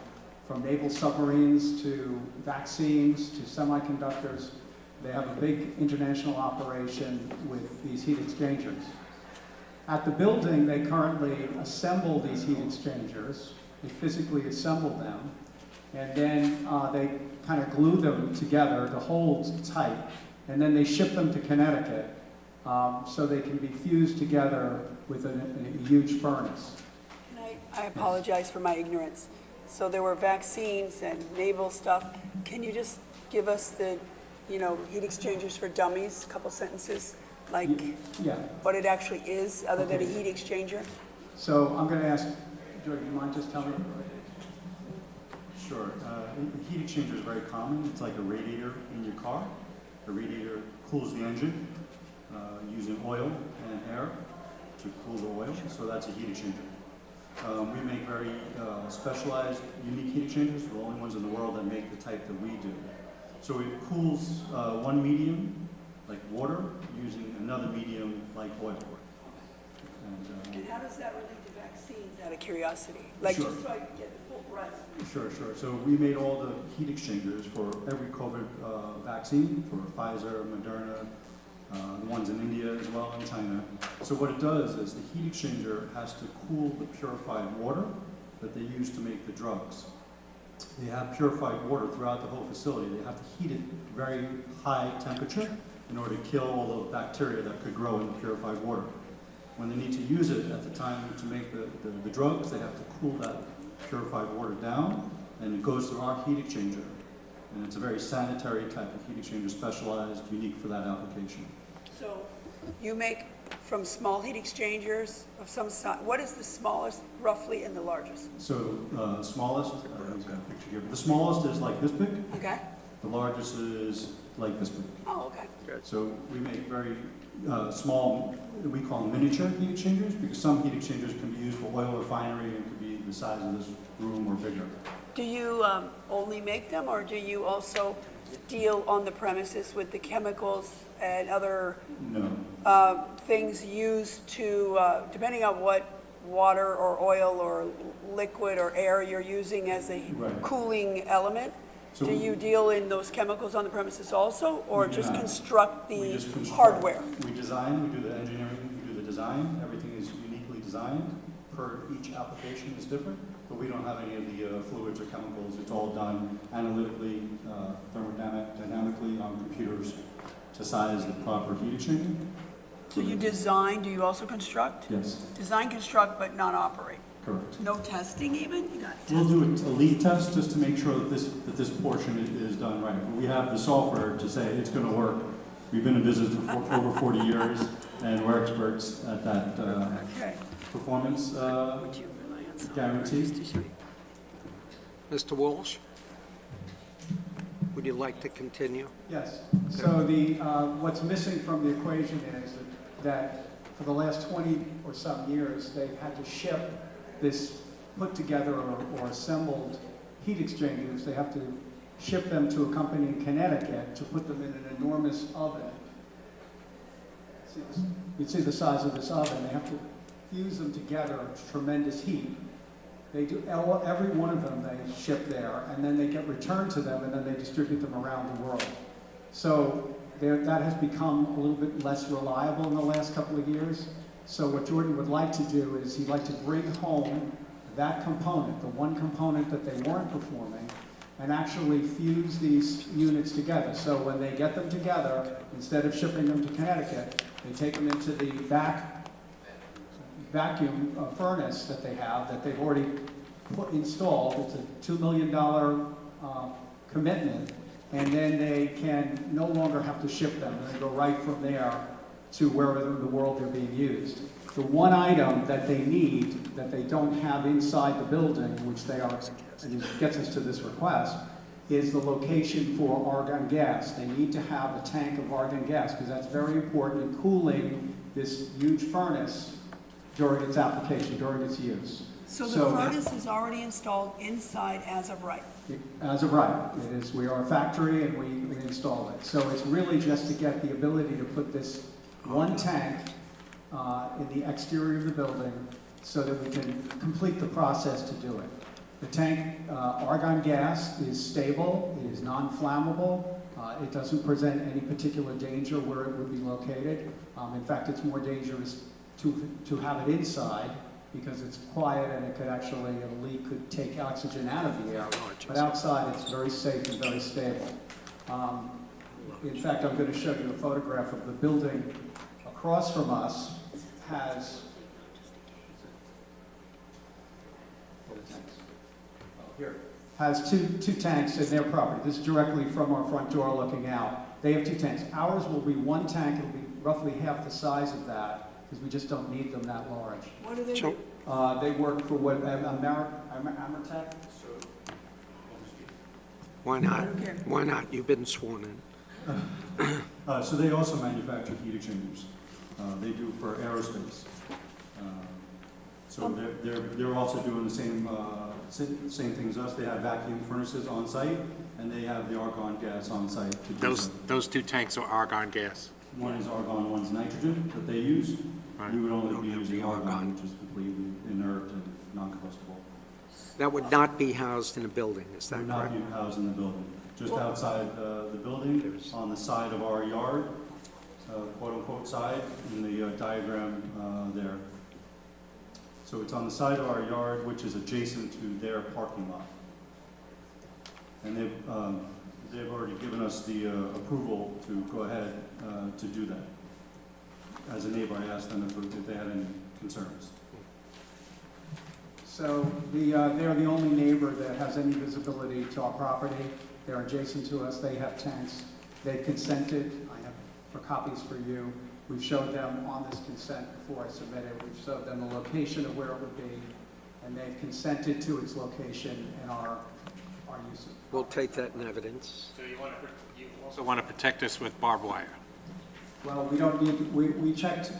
naval submarines to vaccines to semiconductors. They have a big international operation with these heat exchangers. At the building, they currently assemble these heat exchangers. They physically assemble them, and then they kind of glue them together to hold tight, and then they ship them to Connecticut so they can be fused together with a huge furnace. I apologize for my ignorance. So there were vaccines and naval stuff. Can you just give us the, heat exchangers for dummies, a couple sentences, like what it actually is, other than a heat exchanger? So I'm going to ask, Jordan, do you mind just telling me? Sure. A heat exchanger is very common. It's like a radiator in your car. The radiator cools the engine using oil and air to cool the oil, so that's a heat exchanger. We make very specialized, unique heat exchangers. We're the only ones in the world that make the type that we do. So it cools one medium, like water, using another medium, like oil. And how does that relate to vaccines, out of curiosity? Like, Sure. just so I can get the full breadth. Sure. So we made all the heat exchangers for every COVID vaccine, for Pfizer, Moderna, the ones in India as well, and China. So what it does is the heat exchanger has to cool the purified water that they use to make the drugs. They have purified water throughout the whole facility. They have to heat it very high temperature in order to kill all the bacteria that could grow in the purified water. When they need to use it at the time to make the drugs, they have to cool that purified water down, and it goes through our heat exchanger. And it's a very sanitary type of heat exchanger, specialized, unique for that application. So you make from small heat exchangers of some size. What is the smallest, roughly, and the largest? So smallest, I've got a picture here, but the smallest is like this big. Okay. The largest is like this big. Oh, okay. Good. So we make very small, we call them miniature heat exchangers, because some heat exchangers can be used for oil refinery and could be the size of this room or bigger. Do you only make them, or do you also deal on the premises with the chemicals and other things used to, depending on what water or oil or liquid or air you're using as a cooling element? So do you deal in those chemicals on the premises also, or just construct the construct. hardware? We design, we do the engineering, we do the design. Everything is uniquely designed. Per each application is different, but we don't have any of the fluids or chemicals. It's all done analytically, thermodynamically on computers to size the proper heat exchanger. So you design, do you also construct? Yes. Design, construct, but not operate? Correct. No testing even? You got We'll do a lead test just to make sure that this portion is done right. But we have the software to say it's going to work. We've been in business for over 40 years, and we're experts at that performance guarantee. Mr. Walsh, would you like to continue? Yes. So what's missing from the equation is that for the last 20 or some years, they've had to ship this put together or assembled heat exchangers. They have to ship them to a company in Connecticut to put them in an enormous oven. You'd see the size of this oven. They have to fuse them together, tremendous heat. They do, every one of them they ship there, and then they get returned to them, and then they distribute them around the world. So that has become a little bit less reliable in the last couple of years. So what Jordan would like to do is he'd like to bring home that component, the one component that they weren't performing, and actually fuse these units together. So when they get them together, instead of shipping them to Connecticut, they take them into the vacuum furnace that they have, that they've already installed. It's a $2 million commitment, and then they can no longer have to ship them. They go right from there to wherever in the world they're being used. The one item that they need, that they don't have inside the building, which they are, and it gets us to this request, is the location for argon gas. They need to have a tank of argon gas, because that's very important in cooling this huge furnace during its application, during its use. So the furnace is already installed inside as of right? As of right. It is, we are a factory and we installed it. So it's really just to get the ability to put this one tank in the exterior of the building so that we can complete the process to do it. The tank, argon gas, is stable, it is non-flammable, it doesn't present any particular danger where it would be located. In fact, it's more dangerous to have it inside because it's quiet and it could actually, a leak could take oxygen out of the air. But outside, it's very safe and very stable. In fact, I'm going to show you a photograph of the building across from us has two tanks in their property. This is directly from our front door looking out. They have two tanks. Ours will be one tank. It'll be roughly half the size of that because we just don't need them that large. What do they do? They work for what, Amertech? Why not? Why not? You've been sworn in. So they also manufacture heat exchangers. They do for aerospace. So they're also doing the same things as us. They have vacuum furnaces on site, and they have the argon gas on site. To do Those two tanks are argon gas. One is argon, one's nitrogen that they use. Right. We would only be using argon, which is completely inert and non-combustible. That would not be housed in a building, is that Would correct? not be housed in the building. Just outside the building, on the side of our yard, quote-unquote side, in the diagram there. So it's on the side of our yard, which is adjacent to their parking lot. And they've already given us the approval to go ahead to do that. As a neighbor, I asked them if they had any concerns. So they're the only neighbor that has any visibility to our property. They're adjacent to us. They have tanks. They consented. I have for copies for you. We've showed them on this consent before I submit it. We've showed them the location of where it would be, and they've consented to its location and our use of it. We'll take that in evidence. So you also want to protect us with barbed wire? Well, we don't need, we checked,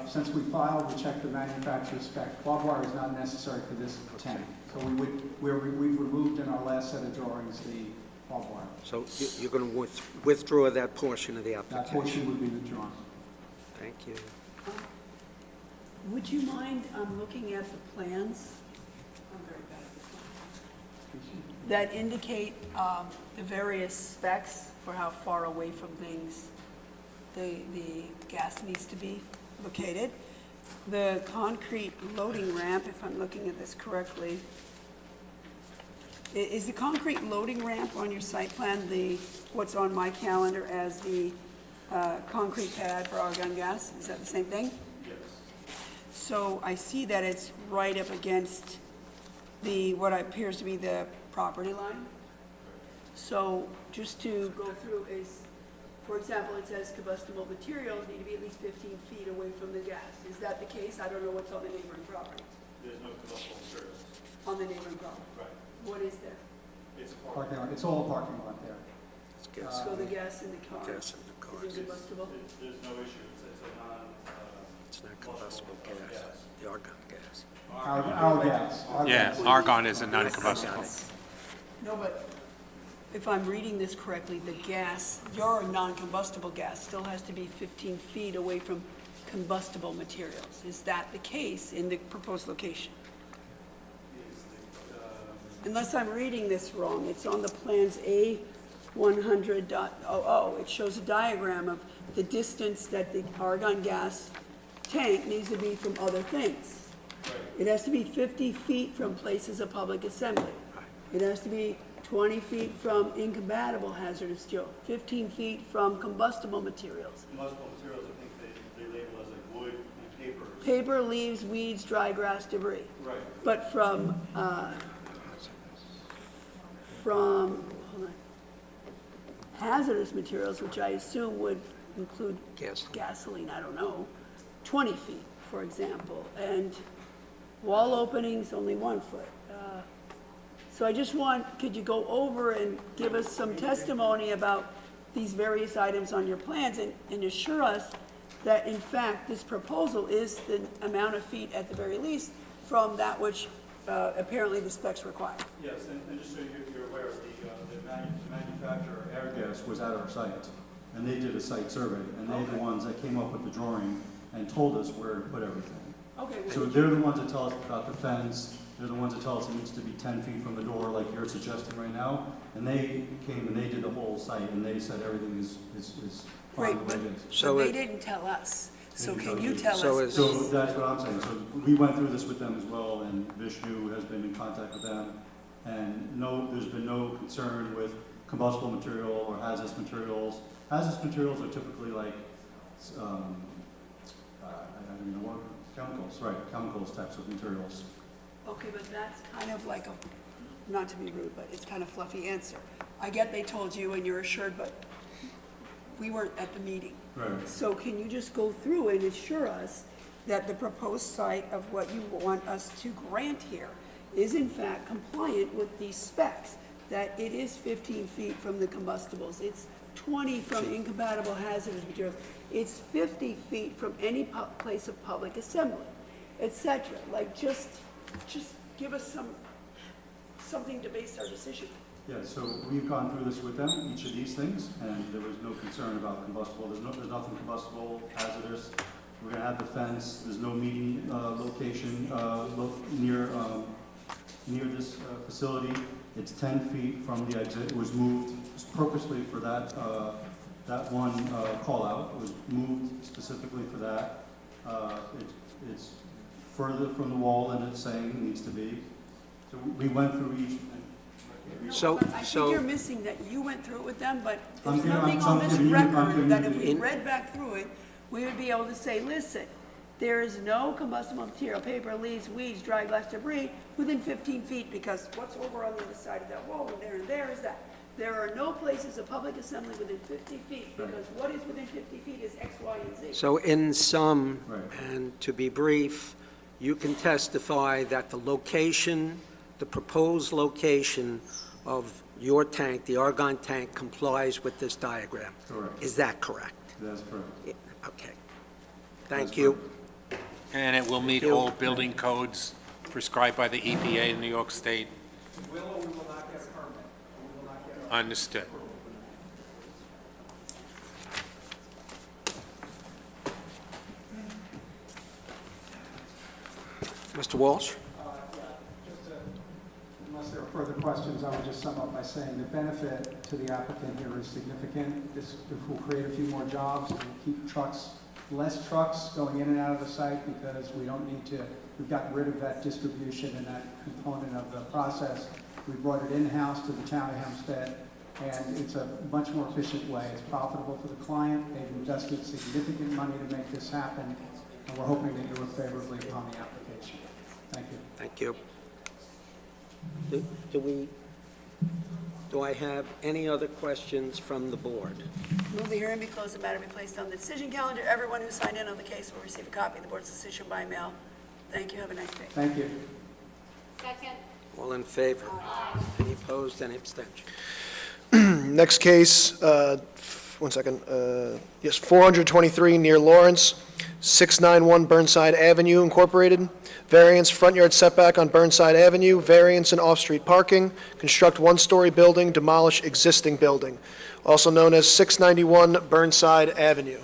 since we filed, we checked the manufacturer's spec. Barbed wire is not necessary for this tank. So we've removed in our last set of drawings the barbed wire. So you're going to withdraw that portion of the That application? portion would be withdrawn. Thank you. Would you mind looking at the plans? I'm very bad at this one. That indicate the various specs for how far away from things the gas needs to be located. The concrete loading ramp, if I'm looking at this correctly, is the concrete loading ramp on your site plan what's on my calendar as the concrete pad for argon gas? Is that the same thing? Yes. So I see that it's right up against what appears to be the property line. So just to go through is, for example, it says combustible materials need to be at least 15 feet away from the gas. Is that the case? I don't know what's on the neighboring property. There's no combustible materials. On the neighboring property? Right. What is there? It's a Parking lot. It's all a parking lot there. It's gas. So the gas in the car Gas in the car. is incombustible? There's no issue. It's a It's not combustible gas, the argon gas. Our gas. Our Yeah, gas. argon is a non-combustible. No, but if I'm reading this correctly, the gas, your non-combustible gas still has to be 15 feet away from combustible materials. Is that the case in the proposed location? Unless I'm reading this wrong, it's on the plans A100.00. It shows a diagram of the distance that the argon gas tank needs to be from other things. It has to be 50 feet from places of public assembly. It has to be 20 feet from incompatible hazardous material, 15 feet from combustible materials. Combustible materials, I think they label as like wood and paper. Paper, leaves, weeds, dry grass, debris. Right. But from, hold on, hazardous materials, which I assume would include gasoline, I don't know, 20 feet, for example, and wall openings, only 1 foot. So I just could you go over and give us some testimony about these various items on your plans and assure us that in fact this proposal is the amount of feet at the very least from that which apparently the specs require? Yes, and just so you're aware, the manufacturer, Airgas, was at our site, and they did a site survey, and they're the ones that came up with the drawing and told us where to put everything. Okay. So they're the ones that tell us about the fence, they're the ones that tell us it needs to be 10 feet from the door, like you're suggesting right now, and they came and they did the whole site, and they said everything is fine Great, the way it is. but they didn't tell us. So can you tell us? So that's what I'm saying. So we went through this with them as well, and Vishnu has been in contact with them. And no, there's been no concern with combustible material or hazardous materials. Hazardous materials are typically like, I don't know what, chemicals, right, chemicals types of materials. Okay, but that's kind of like a, not to be rude, but it's kind of fluffy answer. I get they told you and you're assured, but we weren't at the meeting. Right. So can you just go through and assure us that the proposed site of what you want us to grant here is in fact compliant with these specs? That it is 15 feet from the combustibles, it's 20 from incompatible hazardous materials, it's 50 feet from any place of public assembly, etc. Like just give us something to base our decision. Yeah, so we've gone through this with them, each of these things, and there was no concern about combustible. There's nothing combustible, hazardous. We're gonna have the fence. There's no meeting location near this facility. It's 10 feet from the exit. It was moved purposely for that one call out. It was moved specifically for that. It's further from the wall than it's saying it needs to be. So we went through each. No, but I think you're missing that you went through it with them, but there's I'm nothing giving- on I'm this giving you- I'm record giving that you if the- we read back through it, we would be able to say, listen, there is no combustible material, paper, leaves, weeds, dry glass, debris within 15 feet because what's over on the other side of that wall and there is that. There are no places of public assembly within 50 feet because what is within 50 feet is X, Y, and Z. So in sum, Right. and to be brief, you can testify that the location, the proposed location of your tank, the argon tank, complies with this diagram. Correct. Is that correct? That's correct. Okay. Thank you. And it will meet Thank you. all building codes prescribed by the EPA in New York State? We will or we will not get a permit. We will not get a Understood. Mr. Walsh? Unless there are further questions, I would just sum up by saying the benefit to the applicant here is significant. This will create a few more jobs and keep less trucks going in and out of the site because we don't need to, we've gotten rid of that distribution and that component of the process. We brought it in-house to the town of Hempstead, and it's a much more efficient way. It's profitable for the client. They've invested significant money to make this happen, and we're hoping they do it favorably upon the application. Thank you. Thank you. Do I have any other questions from the board? Move the hearing be closed, the matter be placed on the decision calendar. Everyone who signed in on the case will receive a copy of the board's decision by mail. Thank you, have a nice day. Thank you. Second. All in favor? Any opposed, any abstention? Next case, one second, yes, 423 near Lawrence, 691 Burnside Avenue Incorporated, variance front yard setback on Burnside Avenue, variance in off-street parking, construct one-story building, demolish existing building, also known as 691 Burnside Avenue.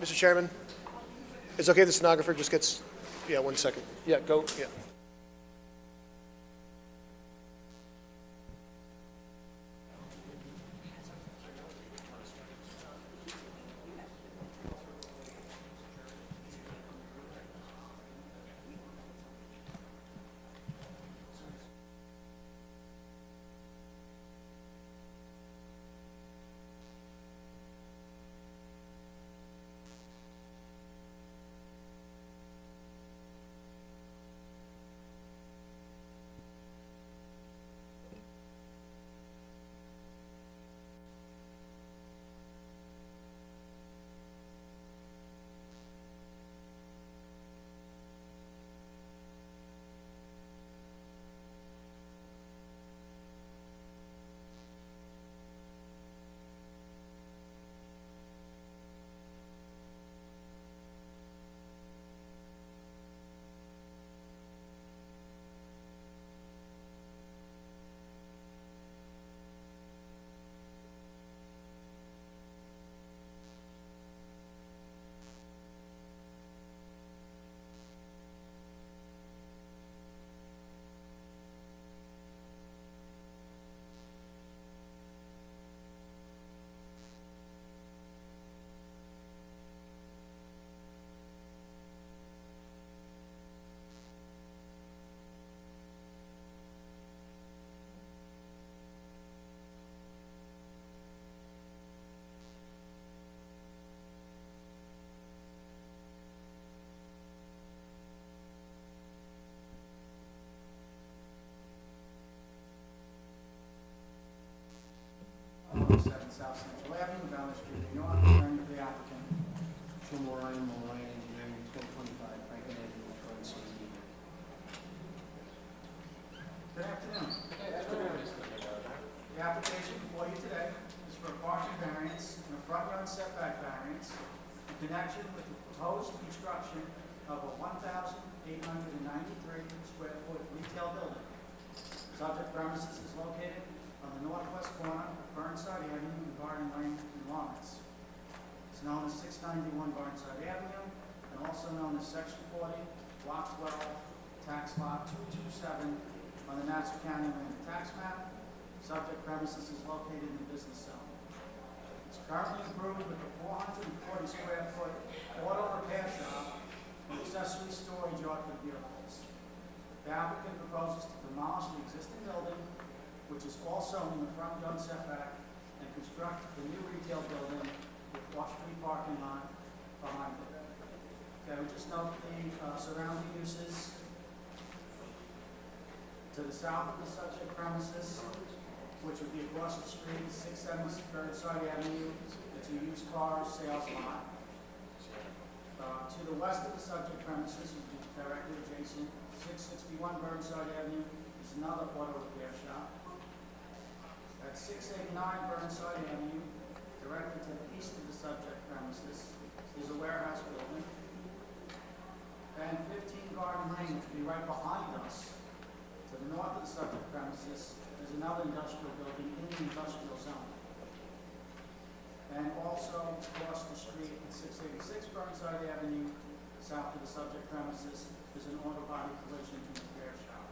Mr. Chairman, it's okay if the stenographer just gets, yeah, 1 second. Yeah, go, yeah. South Central Avenue, Valley Street, New York, attorney for the applicant, Ryan Engineering, 1225 Franklin Avenue, Florence, New York. Good afternoon. The application before you today is for a parking variance and a front yard setback variance in connection with the proposed construction of a 1,893 square foot retail building. Subject premises is located on the northwest corner of Burnside Avenue and Garden Lane in Lawrence. It's known as 691 Burnside Avenue and also known as Section 40, Block 12, Tax Lot 227 on the Nassau County Land Tax Map. Subject premises is located in the business zone. It's currently approved with a 440 square foot auto repair shop and accessory storage yard for vehicles. The applicant proposes to demolish the existing building, which is also in the front yard setback, and construct the new retail building with off-street parking lot behind it. Okay, we just note the surrounding uses. To the south of the subject premises, which would be across the street, 670 Burnside Avenue, it's a used car sales lot. To the west of the subject premises, which is directly adjacent, 661 Burnside Avenue is another auto repair shop. At 689 Burnside Avenue, directly to the east of the subject premises, is a warehouse building. And 15 Garden Lane, which would be right behind us, to the north of the subject premises, is another industrial building in the industrial zone. And also across the street at 686 Burnside Avenue, south of the subject premises, is an auto body collision and repair shop.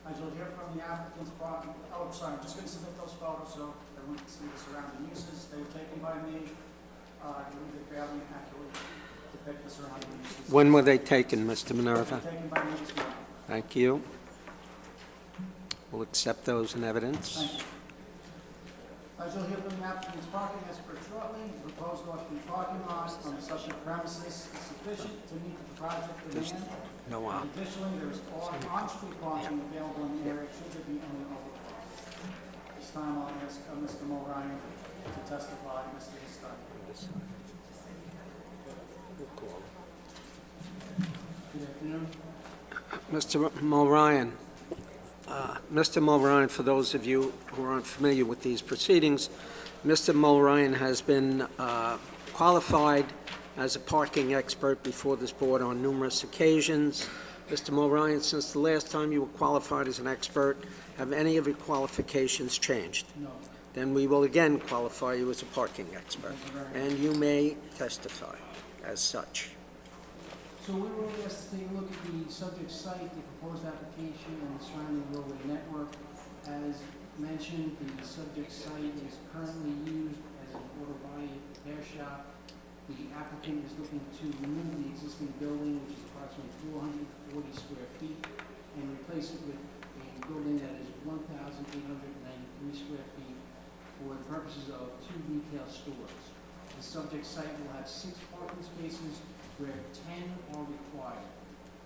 As you'll hear from the applicant's partner, oh, sorry, I'm just going to submit those photos so everyone can see the surrounding uses. They were taken by me. I believe they fairly accurately depict the surrounding uses. When were they taken, Mr. Minerva? Taken by me this morning. Thank you. We'll accept those in evidence. Thank you. As you'll hear from the applicant's parking expert shortly, the proposed off-street parking lot on the subject premises is sufficient to meet the project demand. No, Additionally, there is on-street parking available in the area should there be any overflow. This time I'll ask Mr. Mulryan to testify. Mr. Easton. Good afternoon. Mr. Mulryan, Mr. Mulryan, for those of you who aren't familiar with these proceedings, Mr. Mulryan has been qualified as a parking expert before this board on numerous occasions. Mr. Mulryan, since the last time you were qualified as an expert, have any of your qualifications changed? No. Then we will again qualify you as a parking expert, and you may testify as such. So we were asked to take a look at the subject site, the proposed application, and the surrounding roadway network. As mentioned, the subject site is currently used as an auto body repair shop. The applicant is looking to remove the existing building, which is approximately 440 square feet, and replace it with a building that is 1,893 square feet for the purposes of 2 retail stores. The subject site will have 6 parking spaces where 10 are required.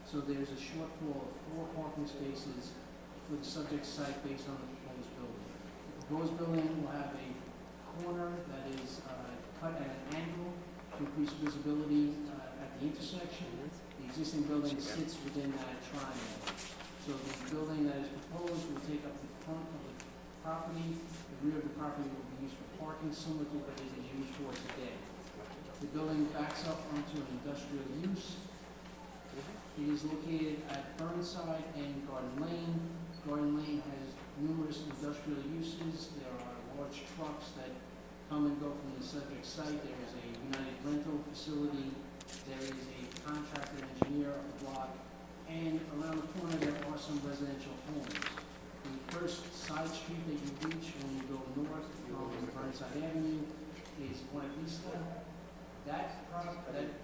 So there's a shortfall of 4 parking spaces for the subject site based on the proposed building. The proposed building will have a corner that is cut at an angle to increase visibility at the intersection. The existing building sits within that triangle. So the building that is proposed will take up the front of the property. The rear of the property will be used for parking, similar to what it is used for today. The building backs up onto an industrial use. It is located at Burnside and Garden Lane. Garden Lane has numerous industrial uses. There are large trucks that come and go from the subject site. There is a United Rental facility. There is a contractor engineer on the block. And around the corner, there are some residential homes. The first side street that you reach when you go north from Burnside Avenue is Buena Vista. That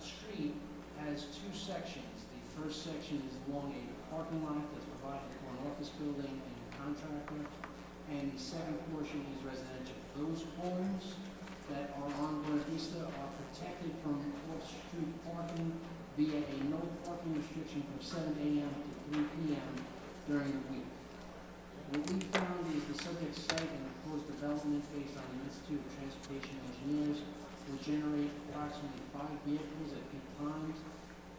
street has 2 sections. The first section is along a parking lot that's provided for an office building and a contractor, and the second portion is residential. Those homes that are on Buena Vista are protected from off-street parking via a no parking restriction from 7 a.m. to 3 p.m. during the week. What we found is the subject site and the proposed development based on the Institute of Transportation Engineers will generate approximately 5 vehicles at peak times.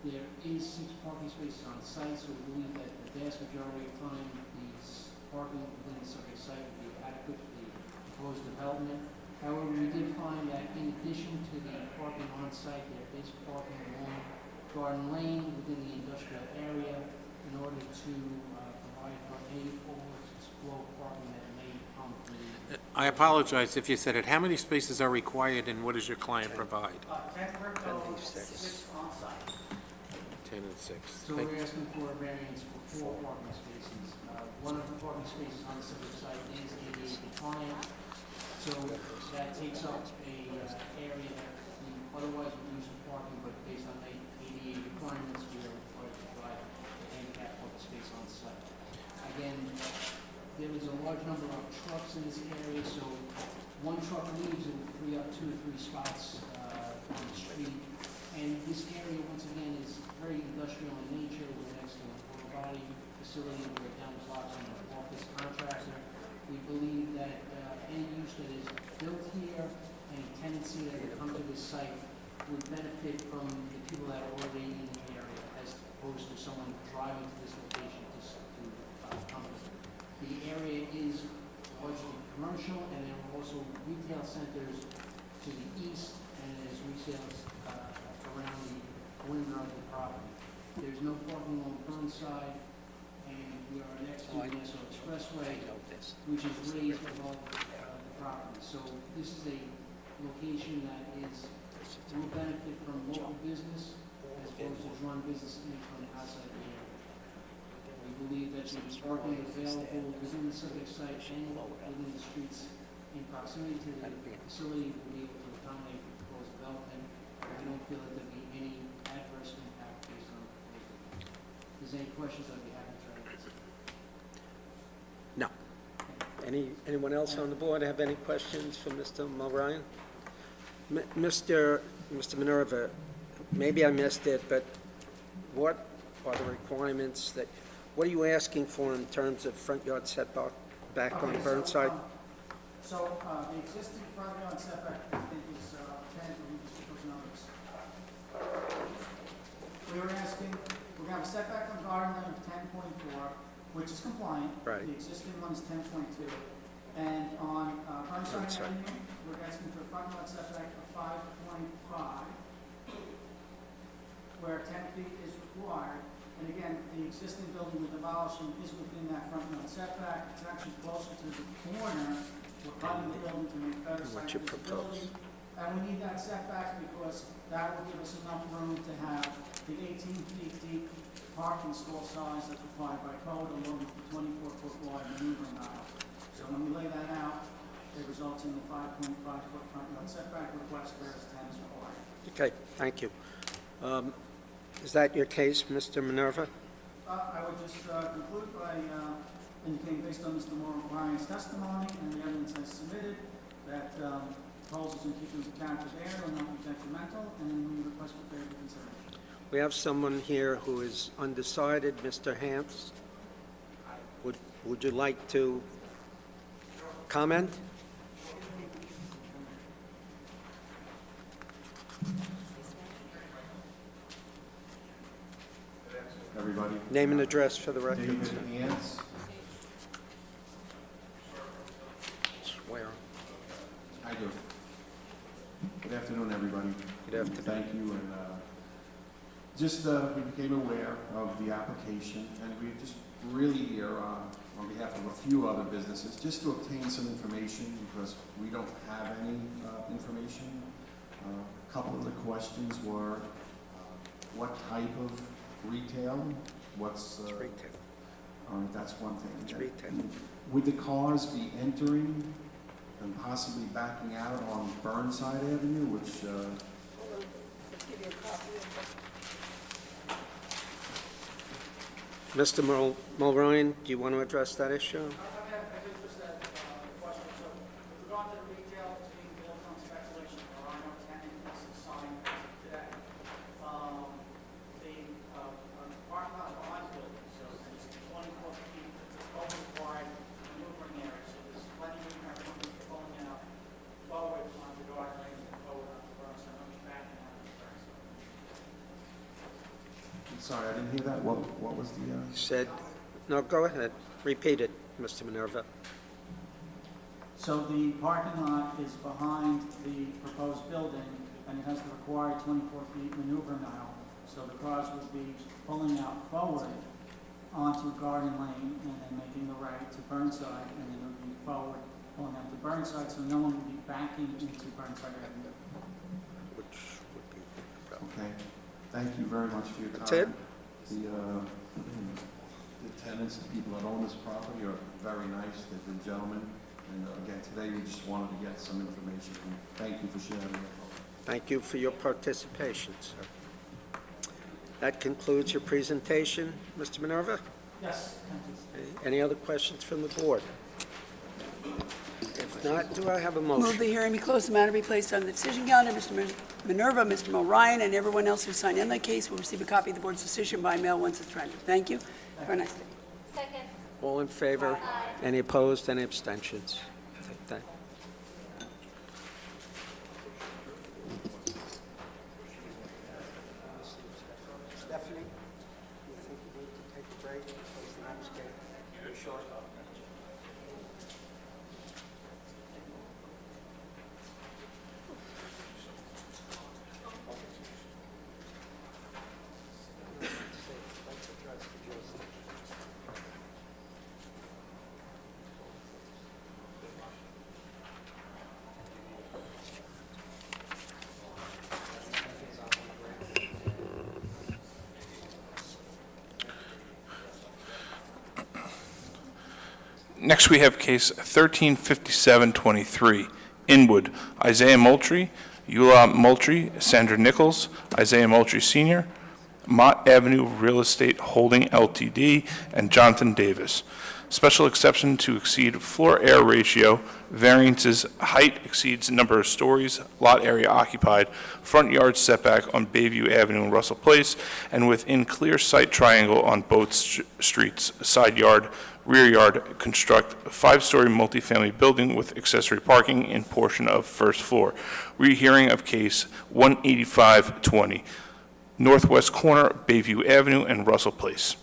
There is 6 parking spaces on site, so we believe that the vast majority of time, these parking within the subject site will be adequate for the proposed development. However, we did find that in addition to the parking on site, there is parking along Garden Lane within the industrial area in order to provide for any overflow parking that may come from the I apologize if you said it. How many spaces are required, and what does your client provide? 10 per total, 6 on site. 10 and 6. So we're asking for a variance for 4 parking spaces. One of the parking spaces on the subject site is ADA compliant, so that takes up a area that we otherwise would use for parking, but based on the ADA requirements, we are required to provide a handicap parking space on site. Again, there is a large number of trucks in this area, so one truck leaves, it will free up 2 or 3 spots on the street. And this area, once again, is very industrial in nature. We're next to an auto body facility. We're down the block from an office contractor. We believe that any use that is built here, any tenancy that would come to this site would benefit from the people that are already in the area, as opposed to someone driving to this location to come. The area is largely commercial, and there are also retail centers to the east, and there's retail around the perimeter of the property. There's no parking on Burnside, and we are next to the Nassau Expressway, which is raised above the property. So this is a location that will benefit from local business as opposed to drawing business in from outside the area. We believe that the parking available within the subject site and within the streets in proximity to the facility will be able to accommodate the proposed development. I don't feel that there'll be any adverse impact based on the proposal. If there's any questions, I'd be happy to try to answer. No. Anyone else on the board have any questions for Mr. Mulryan? Mr. Minerva, maybe I missed it, but what are the requirements what are you asking for in terms of front yard setback back on Burnside? So, the existing front yard setback, I think, is 10, numbers. We were asking, we're gonna have a setback on garden line of 10.4, which is compliant. Right. The existing one is 10.2. And on Burnside Avenue, we're asking for a front yard setback of 5.5, where 10 feet is required. And again, the existing building we're demolishing is within that front yard setback. It's actually closer to the corner. We're cutting the building to make better What site you propose. visibility. And we need that setback because that will give us enough room to have the 18 feet deep parking stall size that's required by code, along with the 24-foot wide maneuvering aisle. So when we lay that out, it results in the 5.5-foot front yard setback request, whereas 10 is required. Okay, thank you. Is that your case, Mr. Minerva? I would just conclude by indicating, based on Mr. Ryan's testimony and the evidence I submitted, that proposals in keeping with the character of air will not be detrimental, and we request for favorable consideration. We have someone here who is undecided, Mr. Hams. Would you like to comment? Everybody. Name and address for the record. David Hance. Swear. I do. Good afternoon, everybody. Good afternoon. Thank you, and just we became aware of the application, and we just really here on behalf of a few other businesses, just to obtain some information, because we don't have any information. A couple of the questions were, what type of retail? What's Retail. all right, that's one thing. It's retail. Would the cars be entering and possibly backing out on Burnside Avenue, which Let's give you a copy of Mr. Mulryan, do you want to address that issue? I think just that question. So, with regard to the retail, it's being built on speculation. There are no tenants assigned as of today. The parking lot behind the building, so it's 24 feet open wide maneuvering area. So there's plenty of room for people pulling out forward onto Garden Lane and forward onto Burnside. I'll be backing out of Burnside. sorry, I didn't hear that. What was the? Said, no, go ahead. Repeat it, Mr. Minerva. So the parking lot is behind the proposed building, and it has the required 24 feet maneuvering aisle. So the cars would be pulling out forward onto Garden Lane and then making the right to Burnside, and then moving forward, pulling out to Burnside, so no one would be backing into Burnside Avenue. Which would be, Okay. Thank you very much for your time. That's it? The tenants, the people that own this property are very nice. They've been gentlemen. And again, today we just wanted to get some information. And thank you for sharing it. Thank you for your participation, sir. That concludes your presentation, Mr. Minerva. Yes, thank you. Any other questions from the board? If not, do I have a Move motion? the hearing be closed, the matter be placed on the decision calendar. Mr. Minerva, Mr. Mulryan, and everyone else who signed in the case will receive a copy of the board's decision by mail once it's rendered. Thank you. Have a nice day. Second. All in favor? Any opposed? Any abstentions? Take that. Stephanie, you think you need to take a break because the time's getting short? Next, we have case 135723, Inwood, Isaiah Moultrie, Eula Moultrie, Sandra Nichols, Isaiah Moultrie Sr., Mott Avenue Real Estate Holding Ltd., and Jonathan Davis. special exception to exceed floor-air ratio, variances, height exceeds number of stories, lot area occupied, front yard setback on Bayview Avenue and Russell Place, and within clear sight triangle on both streets, side yard, rear yard, construct a 5-story multifamily building with accessory parking in portion of first floor. Rehearing of case 18520, northwest corner, Bayview Avenue and Russell Place.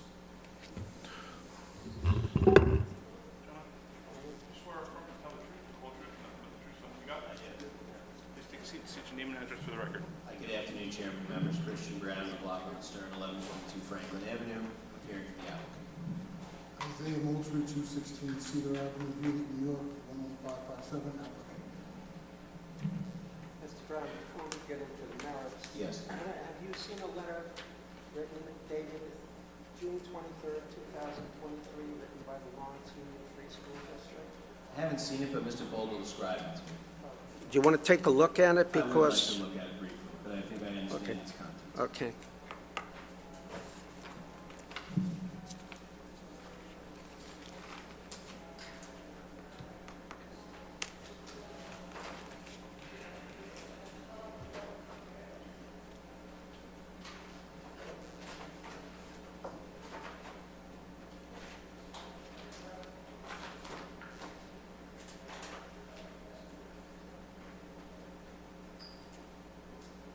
Good afternoon, Chairman, members. Christian Brown, McLaughlin Stern, 1122 Franklin Avenue, appearing for the applicant. Isaiah Moultrie, 216 Cedar Avenue, Munich, New York, 11557, applicant. Mr. Brown, before we get into the merits. Yes. Have you seen a letter written dated June 23rd, 2023, written by the Lawrence Union Free School District? I haven't seen it, but Mr. Vogel described it to me. Do you want to take a look at it? I would like Because, to look at it briefly, but I think I understand Okay. its content. okay.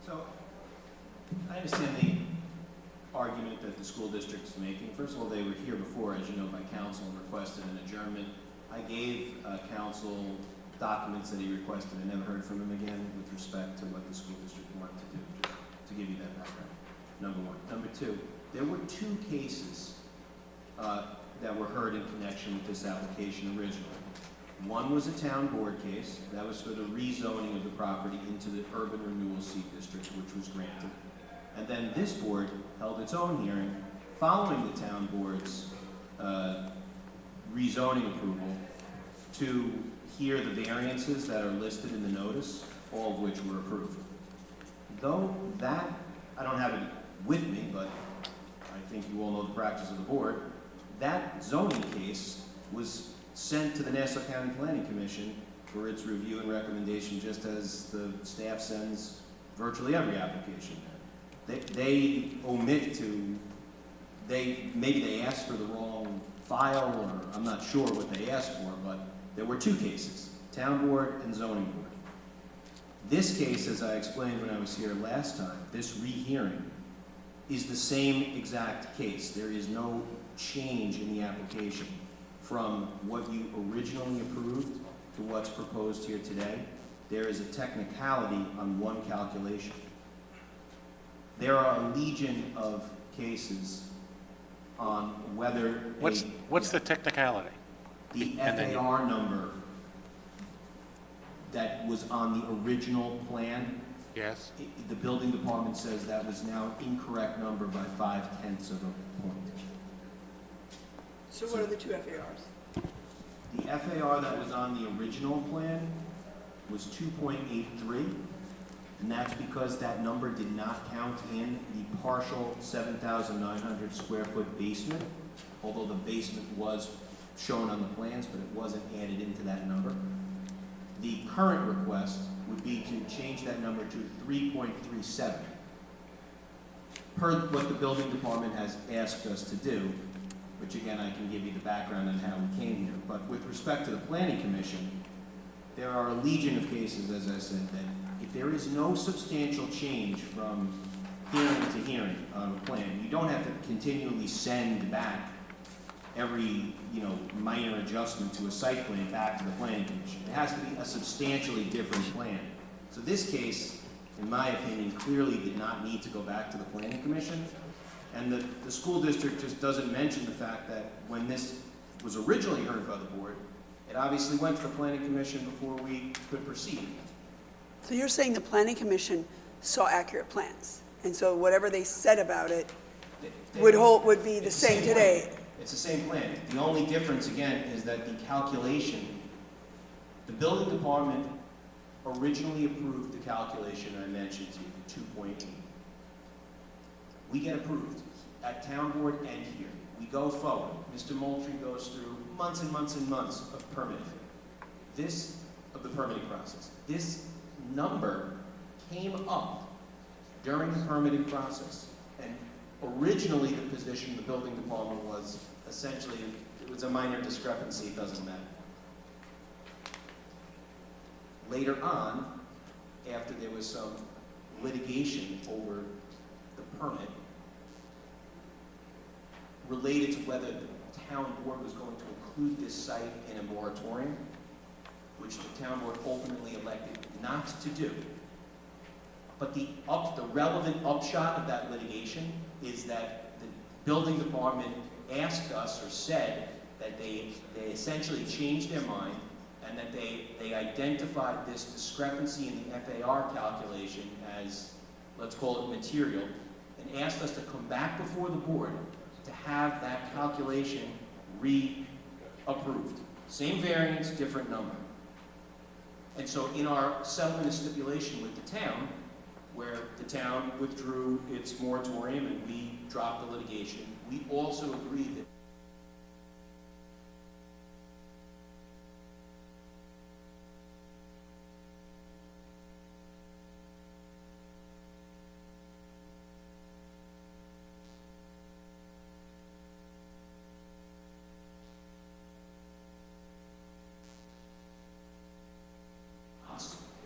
So, I understand the argument that the school district is making. First of all, they were here before, as you know, by council and requested an adjournment. I gave council documents that he requested. I never heard from him again with respect to what the school district wanted to do, just to give you that background, number one. Number two, there were 2 cases that were heard in connection with this application originally. One was a town board case. That was for the rezoning of the property into the urban renewal C district, which was granted. And then this board held its own hearing following the town board's rezoning approval to hear the variances that are listed in the notice, all of which were approved. Though that, I don't have it with me, but I think you all know the practice of the board, that zoning case was sent to the Nassau County Planning Commission for its review and recommendation, just as the staff sends virtually every application. They omit to, maybe they asked for the wrong file, or I'm not sure what they asked for, but there were 2 cases, town board and zoning board. This case, as I explained when I was here last time, this rehearing, is the same exact case. There is no change in the application from what you originally approved to what's proposed here today. There is a technicality on one calculation. There are a legion of cases on whether What's the technicality? the And then you- FAR number that was on the original plan, Yes? the building department says that was now an incorrect number by 0.5 of a point. So what are the 2 FARs? The FAR that was on the original plan was 2.83, and that's because that number did not count in the partial 7,900 square foot basement, although the basement was shown on the plans, but it wasn't added into that number. The current request would be to change that number to 3.37, per what the building department has asked us to do, which again, I can give you the background on how we came here. But with respect to the Planning Commission, there are a legion of cases, as I said, that if there is no substantial change from hearing to hearing on a plan, you don't have to continually send back every, minor adjustment to a site plan back to the Planning Commission. It has to be a substantially different plan. So this case, in my opinion, clearly did not need to go back to the Planning Commission. And the school district just doesn't mention the fact that when this was originally heard by the board, it obviously went to the Planning Commission before we could proceed. So you're saying the planning commission saw accurate plans, and so whatever they said about it would be the same today? It's the same plan. The only difference, again, is that the calculation, the building department originally approved the calculation I mentioned to you, 2.8. We get approved. at town board and here. We go forward. Mr. Moultrie goes through months and months and months of permitting. Of the permitting process. This number came up during the permitting process. And originally the position of the building department was essentially, it was a minor discrepancy, it doesn't matter. Later on, after there was some litigation over the permit related to whether the town board was going to include this site in a moratorium, which the town board ultimately elected not to do. But the relevant upshot of that litigation is that the building department asked us or said that they essentially changed their mind and that they identified this discrepancy in the FAR calculation as, let's call it material, and asked us to come back before the board to have that calculation re-approved. Same variance, different number. And so in our settlement and stipulation with the town, where the town withdrew its moratorium and we dropped the litigation, we also agreed that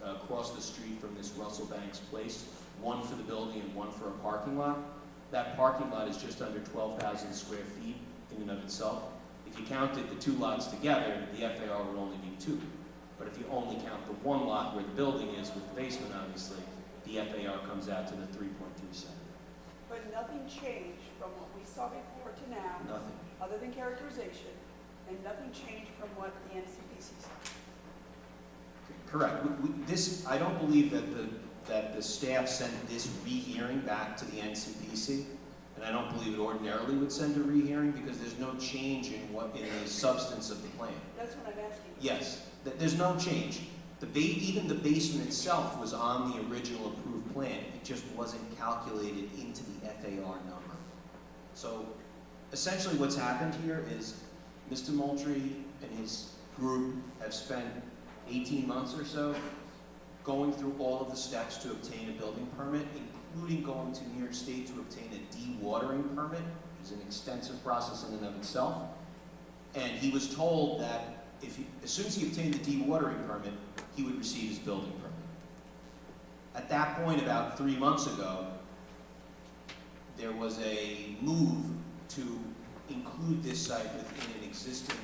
across the street from this Russell Banks place, one for the building and one for a parking lot. That parking lot is just under 12,000 square feet in and of itself. If you counted the two lots together, the FAR would only be 2. But if you only count the one lot where the building is with the basement, obviously, the FAR comes out to the 3.37. But nothing changed from what we saw before to now? Nothing. Other than characterization, and nothing changed from what the NCPC said? Correct. I don't believe that the staff sent this rehearing back to the NCPC, and I don't believe it ordinarily would send a rehearing because there's no change in the substance of the plan. That's what I'm asking. Yes, there's no change. Even the basement itself was on the original approved plan. It just wasn't calculated into the FAR number. So essentially what's happened here is Mr. Moultrie and his group have spent 18 months or so going through all of the steps to obtain a building permit, including going to New York State to obtain a dewatering permit, which is an extensive process in and of itself. And he was told that as soon as he obtained the dewatering permit, he would receive his building permit. At that point, about 3 months ago, there was a move to include this site within an existing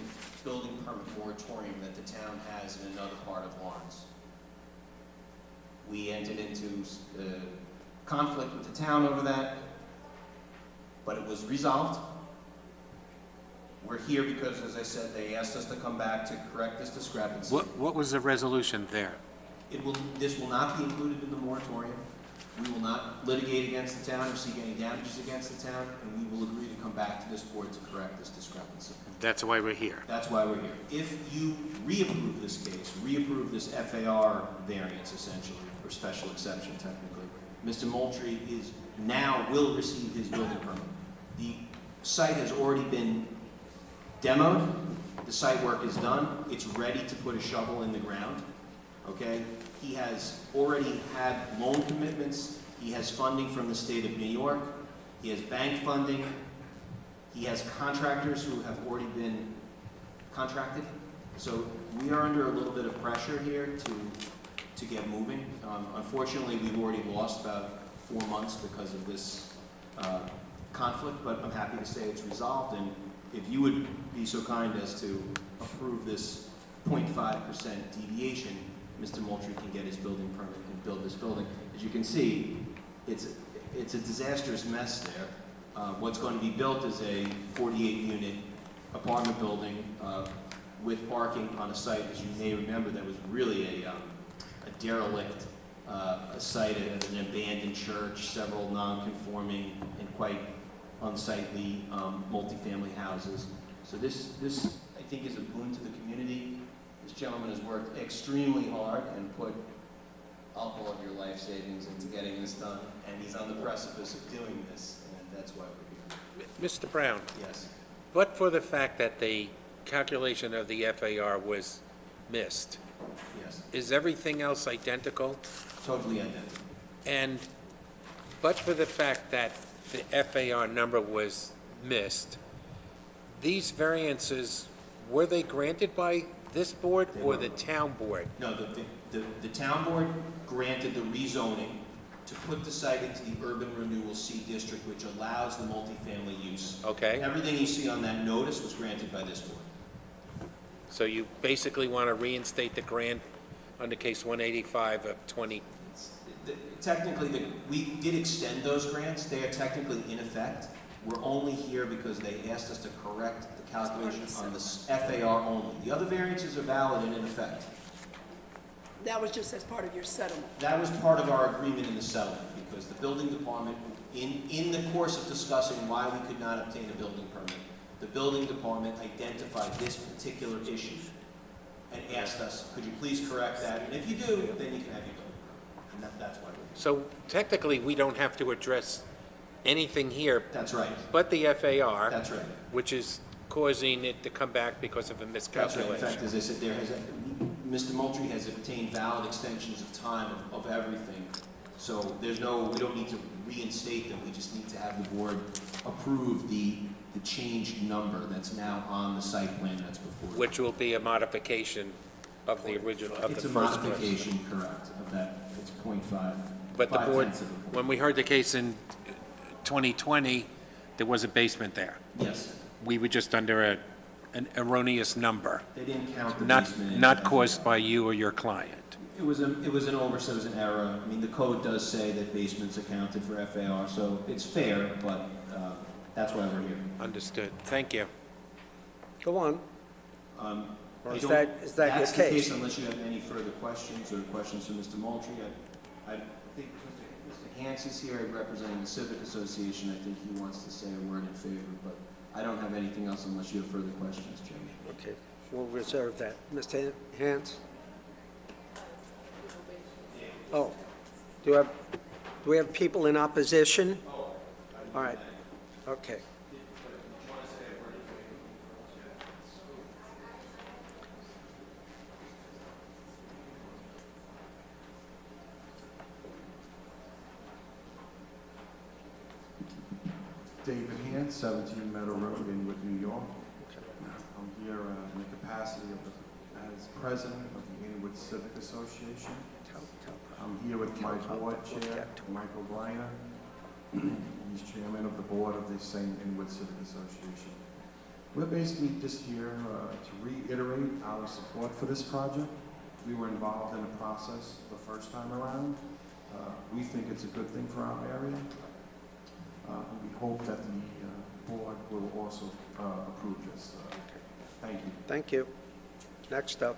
building permit moratorium that the town has in another part of Lawrence. We entered into conflict with the town over that, but it was resolved. We're here because, as I said, they asked us to come back to correct this discrepancy. What was the resolution there? This will not be included in the moratorium. We will not litigate against the town or seek any damages against the town, and we will agree to come back to this board to correct this discrepancy. That's why we're here. That's why we're here. If you reapprove this case, reapprove this FAR variance essentially, or special exception technically, Mr. Moultrie will receive his building permit. The site has already been demoed. The site work is done. It's ready to put a shovel in the ground. Okay? He has already had loan commitments. He has funding from the state of New York. He has bank funding. He has contractors who have already been contracted. So we are under a little bit of pressure here to get moving. Unfortunately, we've already lost about 4 months because of this conflict, but I'm happy to say it's resolved. And if you would be so kind as to approve this 0.5% deviation, Mr. Moultrie can get his building permit and build this building. As you can see, it's a disastrous mess there. What's going to be built is a 48-unit apartment building with parking on a site, as you may remember, that was really a derelict a site at an abandoned church, several non-conforming and quite unsightly multifamily houses. So this, I think, is a boon to the community. This gentleman has worked extremely hard and put all of your life savings into getting this done, and he's on the precipice of doing this, and that's why we're here. Mr. Brown, Yes. but for the fact that the calculation of the FAR was missed, Yes. is everything else identical? Totally identical. And, but for the fact that the FAR number was missed, these variances, were they granted by this board or the town board? No, the town board granted the rezoning to put the site into the urban renewal C district, which allows the multifamily use. Okay. Everything you see on that notice was granted by this board. So you basically want to reinstate the grant under case 185 of 20, Technically, we did extend those grants. They are technically in effect. We're only here because they asked us to correct the calculation on the FAR only. The other variances are valid and in effect. That was just as part of your settlement. That was part of our agreement in the settlement, because the building department, in the course of discussing why we could not obtain a building permit, the building department identified this particular issue and asked us, could you please correct that? And if you do, then you can have your building permit. And that's why we're here. so technically, we don't have to address anything here. That's right. But the FAR. That's right. Which is causing it to come back because of a That's right. In miscalculation. fact, as I said, Mr. Moultrie has obtained valid extensions of time of everything. So we don't need to reinstate them. We just need to have the board approve the changed number that's now on the site plan that's before you. Which will be a modification of the original, of the It's a first one. modification, correct, of that, it's 0.5. But the board, 0.5 of a point. when we heard the case in 2020, there was a basement there. Yes, We were just under an erroneous number, they didn't count the not, basement. in not that. caused by you or your client. It was an oversight, it was an error. I mean, the code does say that basements accounted for FAR, so it's fair, but that's why we're here. Understood. Thank you. Go on. I Is don't- that your That's the case? case unless you have any further questions or questions for Mr. Moultrie. I think Mr. Hans is here representing the Civic Association. I think he wants to say a word in favor, but I don't have anything else unless you have further questions, Jim. Okay, we'll reserve that. Mr. Hans? Oh, do we have people in opposition? All right, okay. David Hand, 17 Meadow Road, Inwood, New York. I'm here in the capacity as president of the Inwood Civic Association. I'm here with my board chair, Michael Greiner. He's chairman of the board of the same Inwood Civic Association. We're basically just here to reiterate our support for this project. We were involved in the process the first time around. We think it's a good thing for our area. We hope that the board will also approve this. Thank you. Thank you. Next up.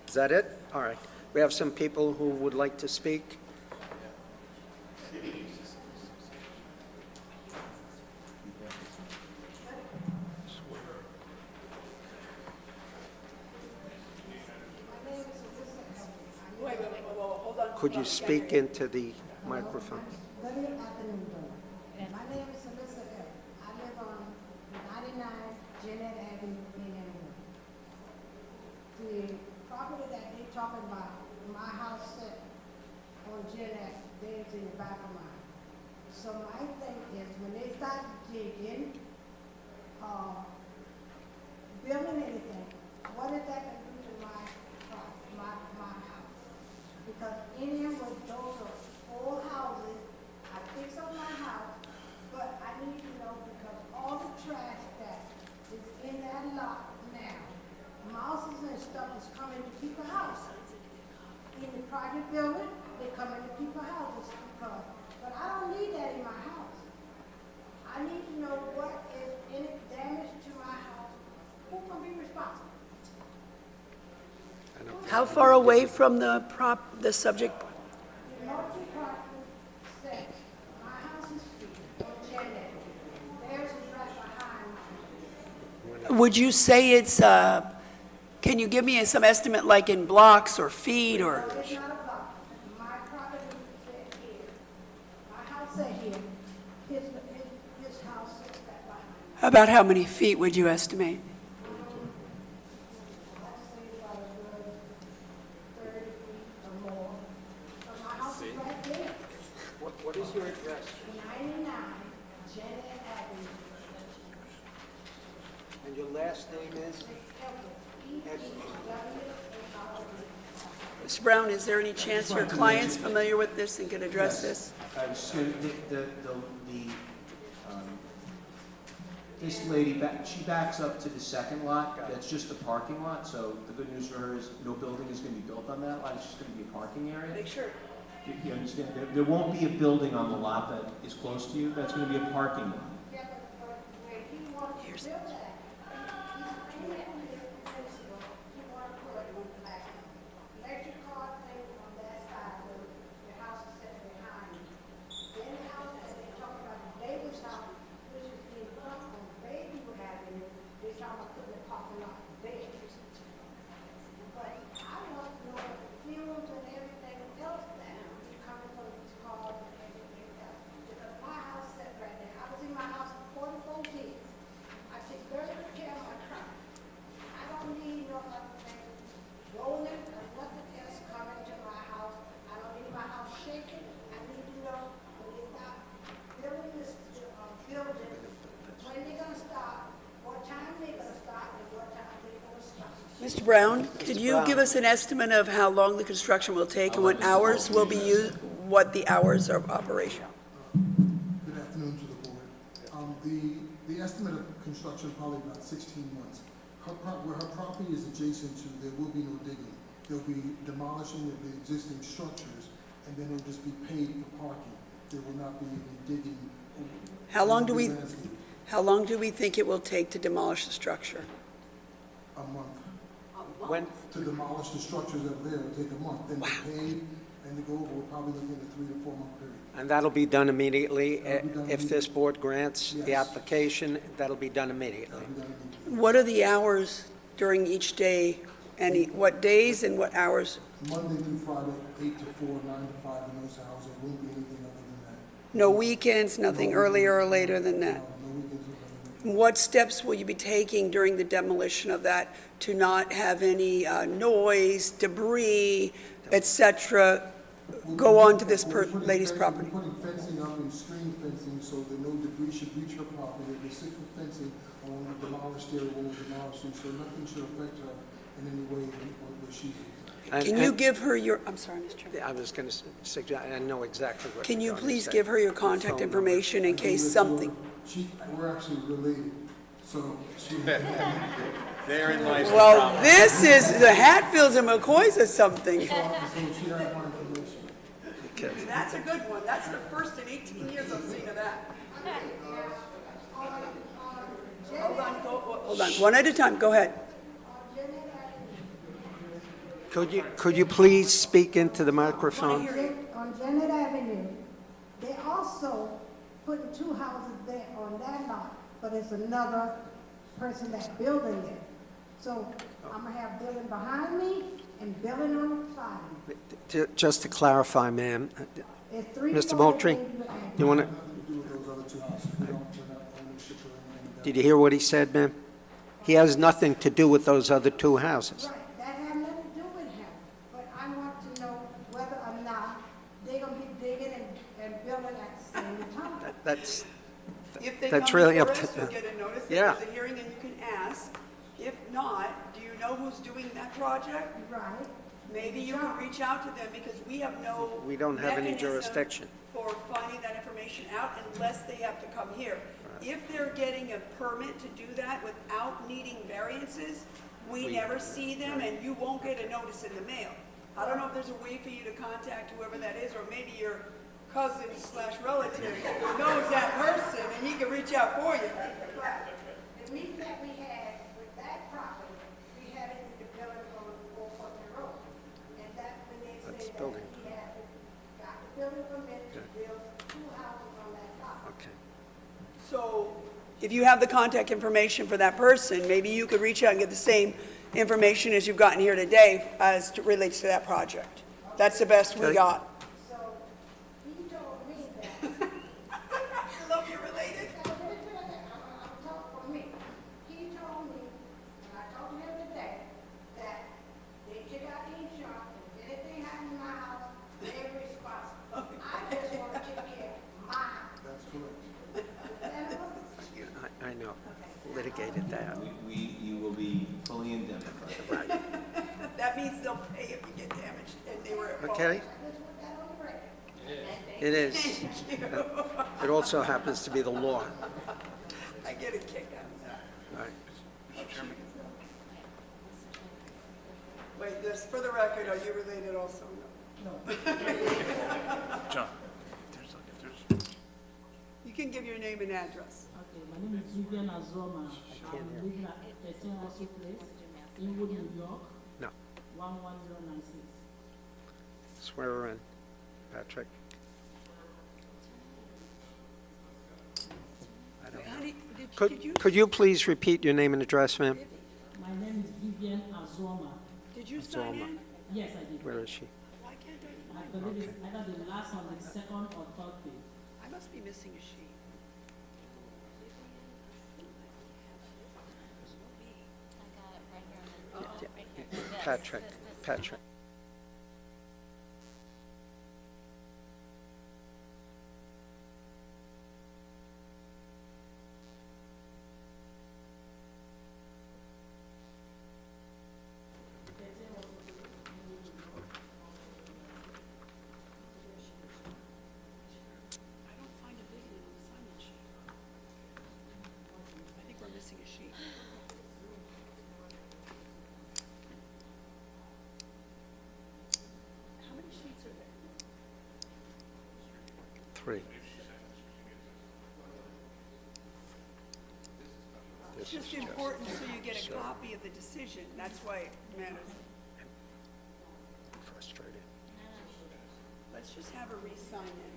Is that it? All right. We have some people who would like to speak. Could you speak into the microphone? Good afternoon, my name is Alyssa L. I live on 99 Jeanette Avenue in Elmwood. The property that they talking about, my house set on Jeanette, there's in the back of mine. So my thing is, when they start digging, building anything, what is that going to do to my house? Because any of those are old houses, I fix up my house, but I need to know because all the trash that is in that lot now, mouses and stuff is coming to people's houses. In the private building, they come into people's houses because, but I don't need that in my house. I need to know what is any damage to my house, who can be responsible? How far away from the subject? The Moultrie property says, my house is free, on Janet. Theirs is right behind mine. Would you say it's, can you give me some estimate like in blocks or feet or? No, it's not a block. My property said here. My house said here. His house said that. About how many feet would you estimate? What is your address? 99 Janet Avenue. And your last name is? Mr. Brown, is there any chance your client's familiar with this and can address this? So this lady, she backs up to the second lot, that's just the parking lot, so the good news for her is no building is gonna be built on that lot, it's just gonna be a parking area. Make sure. You understand, there won't be a building on the lot that is close to you, that's gonna be a parking lot. Here's- Electric car thing on that side where the house is set behind you. Then the house that they talk about the neighbor's house, which is being front on Baby would have in it, they talking about putting the parking lot there. But I want to know the fumes and everything else that coming from these cars and everything else. Because my house set right there, I was in my house for 44 years. I take very good care of my car. I don't need no other thing rolling or nothing else coming to my house. I don't need my house shaking. I need to know when they stop building this building, when they're gonna stop, what time they're gonna stop, and what time they're gonna stop. Mr. Brown, could you give us an estimate of how long the construction will take and what hours will be used, what the hours of operation? Good afternoon to the board. The estimate of construction probably about 16 months. Where her property is adjacent to, there will be no digging. There'll be demolishing of the existing structures, and then it'll just be paved for parking. There will not be any digging. How long do we, Landscape. how long do we think it will take to demolish the structure? A month. When, To demolish the structures that are there, it'll take a month. Then to pave and to go over, we're probably looking at a 3 to 4 month period. and that'll be done immediately? That'll be done If this board grants the Yes. application, that'll be done immediately? That'll be done immediately. What are the hours during each day? What days and what hours? Monday through Friday, 8 to 4, 9 to 5 in those hours. There won't be anything other than that. No weekends, nothing earlier or later than that? No weekends or anything. What steps will you be taking during the demolition of that to not have any noise, debris, et cetera, go on to this lady's property? We're putting fencing up and screen fencing so that no debris should reach her property. There's 6-foot fencing along the demolished area where we're demolishing, so nothing should affect her in any way where she's. Can you give her your, I'm sorry, Mr. Chairman. I was going to suggest, I know exactly what Can you you're going to please say. give her your The contact phone number. information in case something? We're actually related, so she. Therein lies the Well, problem. this is the Hatfields and McCoys or something. So she has my information. Okay. That's a good one. That's the first in 18 years I've seen of that. Hold on, one at a time, go ahead. Could you please speak into the microphone? On Janet Avenue, they also putting 2 houses there on that lot, but it's another person that's building there. So I'm gonna have building behind me and building on the side of me. Just to clarify, ma'am, It's 3 Mr. floors Moultrie, and- you want to, Do with those other 2 houses. We don't ownership or anything like that. did you hear what he said, ma'am? He has nothing to do with those other 2 houses. Right, that had nothing to do with him, but I want to know whether or not they're gonna be digging and building at the same time. That's, If they That's come really before up to us, you'll them. get a notice that Yeah. there's a hearing and you can ask. If not, do you know who's doing that project? Right. Maybe you can reach out to them because we have no we don't have any mechanism jurisdiction. for finding that information out unless they have to come here. If they're getting a permit to do that without needing variances, we never see them and you won't get a notice in the mail. I don't know if there's a way for you to contact whoever that is, or maybe your cousin/relative knows that person and he can reach out for you. But the meeting that we had with that property, we had it in the building on Old Putney Road. And that's when they said that building. he had got the building permit to build 2 houses on that property. okay. So if you have the contact information for that person, maybe you could reach out and get the same information as you've gotten here today as it relates to that project. That's the best we Okay. got. So he told me that. I love you related. I'm talking from talking to them today, that they took out the insurance, and if anything happened in my house, they're responsible. I just want to take care of my house. That's correct. I know, litigated that. You will be fully indemnified. That means they'll pay if you get damaged, and they were at fault. Okay? It is. Thank you. It also happens to be the law. I get a kick out of that. All right. Wait, this, for the record, are you related also? No. John. You can give your name and address. Okay, my name is Vivian Azoma. I'm living at 13 Russell Place, Inwood, New York, No. 11096. Swear her in, Patrick. I don't know. Honey, did you, Could you please repeat your name and address, ma'am? My name is Vivian Azoma. did you sign Azoma. in? Yes, I did. Where is she? Why can't I? I believe it's either the last or the second or third page. I must be missing a sheet. Patrick, Patrick. I don't find a Vivian on the sign-in sheet. I think we're missing a sheet. How many sheets are there? 3. It's just important so you get a copy of the decision. That's why it matters. Frustrated. Let's just have her re-sign in.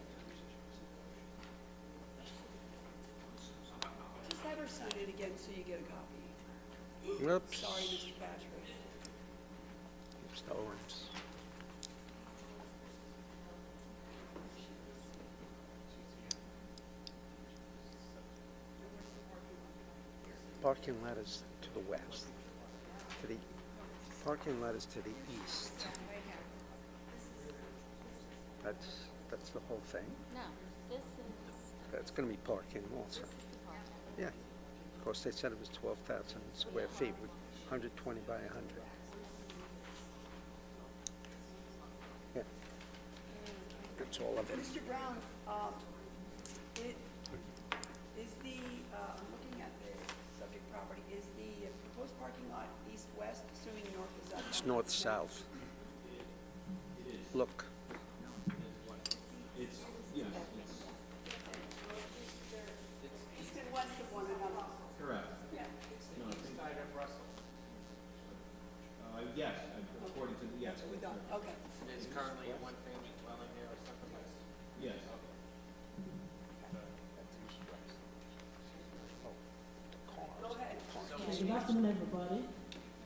Just have her sign it again so you get a copy. Oops. Sorry, Mr. Patrick. Oops, the orange. Parking lot is to the west. Parking lot is to the east. That's the whole thing. No, this is, That's gonna be parking also. this is the part. Yeah. Of course, they said it was 12,000 square feet with 120 by 100. Yeah. That's all of it. Mr. Brown, it, is the, I'm looking at the subject property, is the proposed parking lot east-west, assuming north is up? It's north-south. Look. It's, yes, East and west of one another. correct. Yeah. No, it's yes, according to, yes. We done, okay. There's currently a one-family dwelling there or something like that? Yes. Go ahead. Good afternoon, everybody.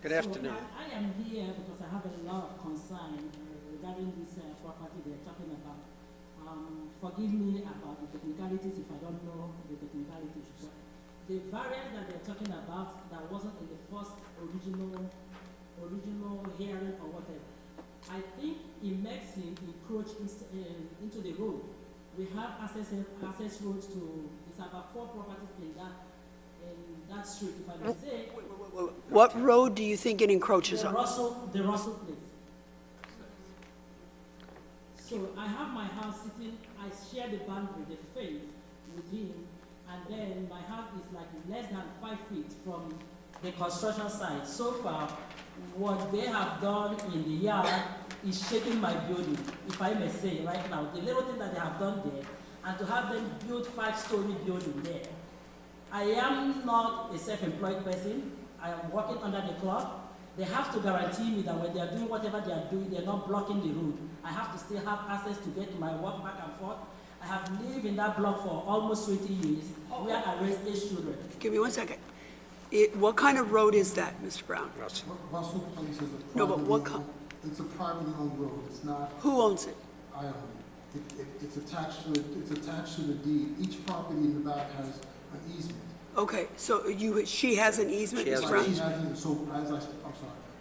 Good afternoon. So I am here because I have a lot of concern regarding this property they're talking about. Forgive me about the technicalities if I don't know the technicalities, but the variance that they're talking about that wasn't in the first original hearing or whatever, I think it makes him encroach into the road. We have access roads to, it's about 4 properties in that street, if I may say. What road do you think it encroaches The on? Russell place. So I have my house sitting, I share the boundary, the fence with him, and then my house is like less than 5 feet from the construction site. So far, what they have done in the yard is shaking my building, if I may say right now. The little thing that they have done there, and to have them build 5-story building there. I am not a self-employed person. I am working under the club. They have to guarantee me that when they are doing whatever they are doing, they're not blocking the road. I have to still have access to get to my work back and forth. I have lived in that block for almost 20 years, where I raised 8 children. Give me 1 second. What kind of road is that, Mr. Brown? Russell Place is a No, but what privately owned, it's a privately owned road. It's not, Who owns it? I own it. It's attached to the deed. Each property in the back has an easement. Okay, so she has an easement, She has Ms. an Brown? She hasn't, so as I'm sorry.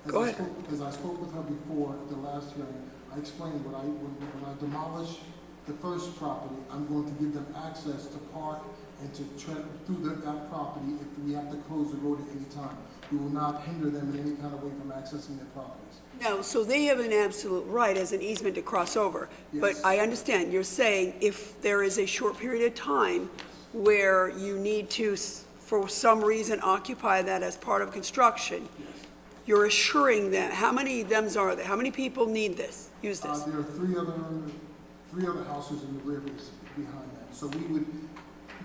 Go ahead. As I spoke with her before at the last hearing, I explained when I demolish the first property, I'm going to give them access to park and to tread through that property if we have to close the road at any time. We will not hinder them in any kind of way from accessing their properties. No, so they have an absolute right as an easement to cross over. But Yes. I understand, you're saying if there is a short period of time where you need to, for some reason, occupy that as part of construction, you're assuring them, how many of them are there? How many people need this, use this? There are three other houses in the rear behind that. So we would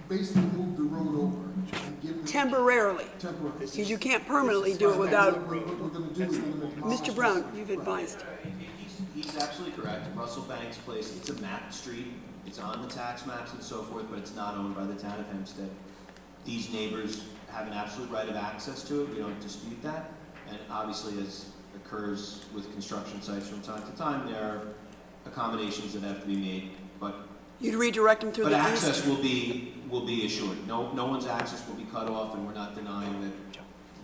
basically move the road over and give them. Temporarily? Temporarily. Because you can't permanently do it without, What we're gonna do is we're gonna demolish Mr. Brown, this. you've advised. He's absolutely correct. Russell Banks Place, it's a mapped street. It's on the tax maps and so forth, but it's not owned by the town of Hempstead. These neighbors have an absolute right of access to it. We don't dispute that. And obviously, as occurs with construction sites from time to time, there are accommodations that have to be made, but You'd redirect them through but the access east? will be assured. No one's access will be cut off, and we're not denying that.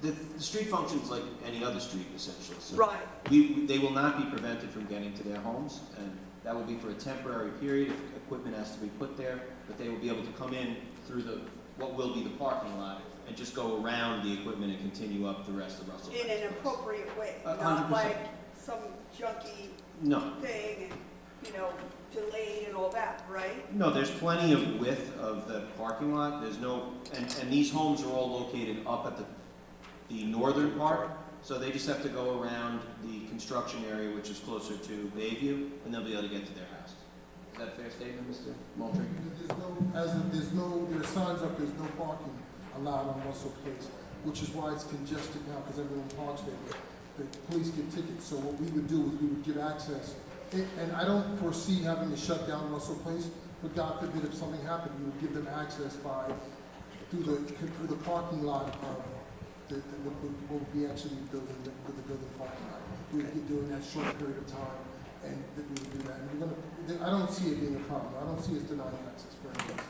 The street functions like any other street, essentially. So Right. they will not be prevented from getting to their homes, and that will be for a temporary period if equipment has to be put there, but they will be able to come in through what will be the parking lot and just go around the equipment and continue up the rest of Russell. In an appropriate way, 100%. not like some junky No. thing and, delayed and all that, right? No, there's plenty of width of the parking lot. There's no, and these homes are all located up at the northern part, so they just have to go around the construction area, which is closer to Bayview, and they'll be able to get to their house. Is that a fair statement, Mr. Moultrie? There are signs up, there's no parking allowed on Russell Place, which is why it's congested now, because everyone parks there. The police get tickets, so what we would do is we would give access. And I don't foresee having to shut down Russell Place, but God forbid if something happened, we would give them access through the parking lot of what would be actually the building parking lot. We would get during that short period of time, and that we would do that. And I don't see it being a problem. I don't see us denying access for anyone.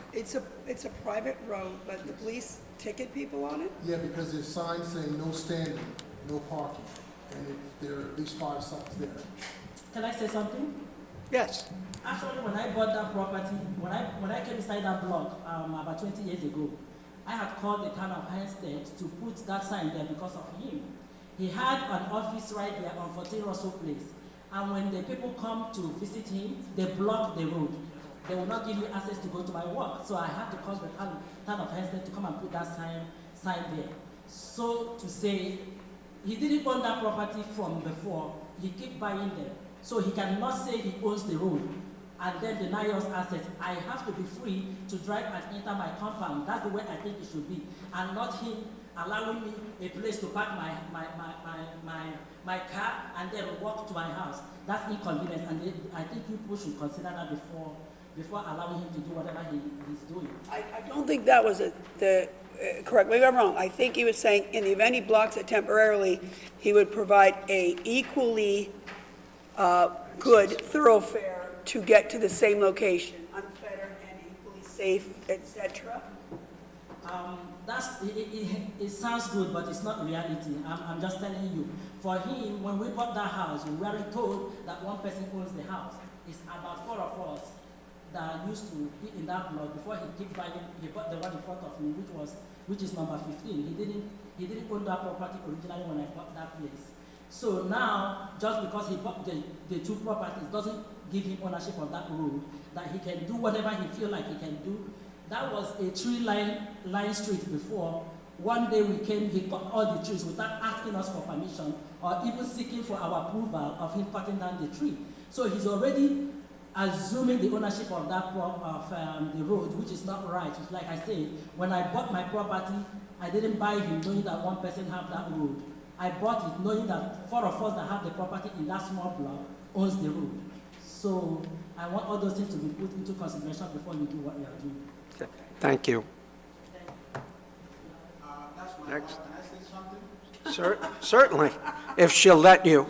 It's a private road, but the police ticket people on it? Yeah, because there's signs saying no standing, no parking, and there are at least 5 signs there. Can I say something? Yes. Actually, when I bought that property, when I came inside that block about 20 years ago, I had called the town of Hempstead to put that sign there because of him. He had an office right there on 14 Russell Place. And when the people come to visit him, they block the road. They will not give me access to go to my work. So I had to call the town of Hempstead to come and put that sign there. So to say, he didn't own that property from before. He kept buying them. So he cannot say he owns the road and then deny us access. I have to be free to drive and enter my compound. That's the way I think it should be. And not him allowing me a place to park my car and then walk to my house. That's inconvenience. And I think people should consider that before allowing him to do whatever he's doing. I don't think that was correct me if I'm wrong. I think he was saying in the event he blocks it temporarily, he would provide a equally good thoroughfare to get to the same location, unfettered and equally safe, etc. It sounds good, but it's not reality. I'm just telling you. For him, when we bought that house, we weren't told that one person owns the house. It's about 4 of us that used to be in that block before he kept buying. He bought the one in front of me, which is number 15. He didn't own that property originally when I bought that place. So now, just because he bought the 2 properties doesn't give him ownership of that road, that he can do whatever he feel like he can do. That was a tree-line street before. One day we came, he cut all the trees without asking us for permission or even seeking for our approval of him cutting down the tree. So he's already assuming the ownership of that the road, which is not right. It's like I said, when I bought my property, I didn't buy it knowing that one person have that road. I bought it knowing that 4 of us that have the property in that small block owns the road. So I want all those things to be put into consideration before you do what you are doing. Okay. Thank you. That's my Next. Can I say something? Certainly, if she'll let you.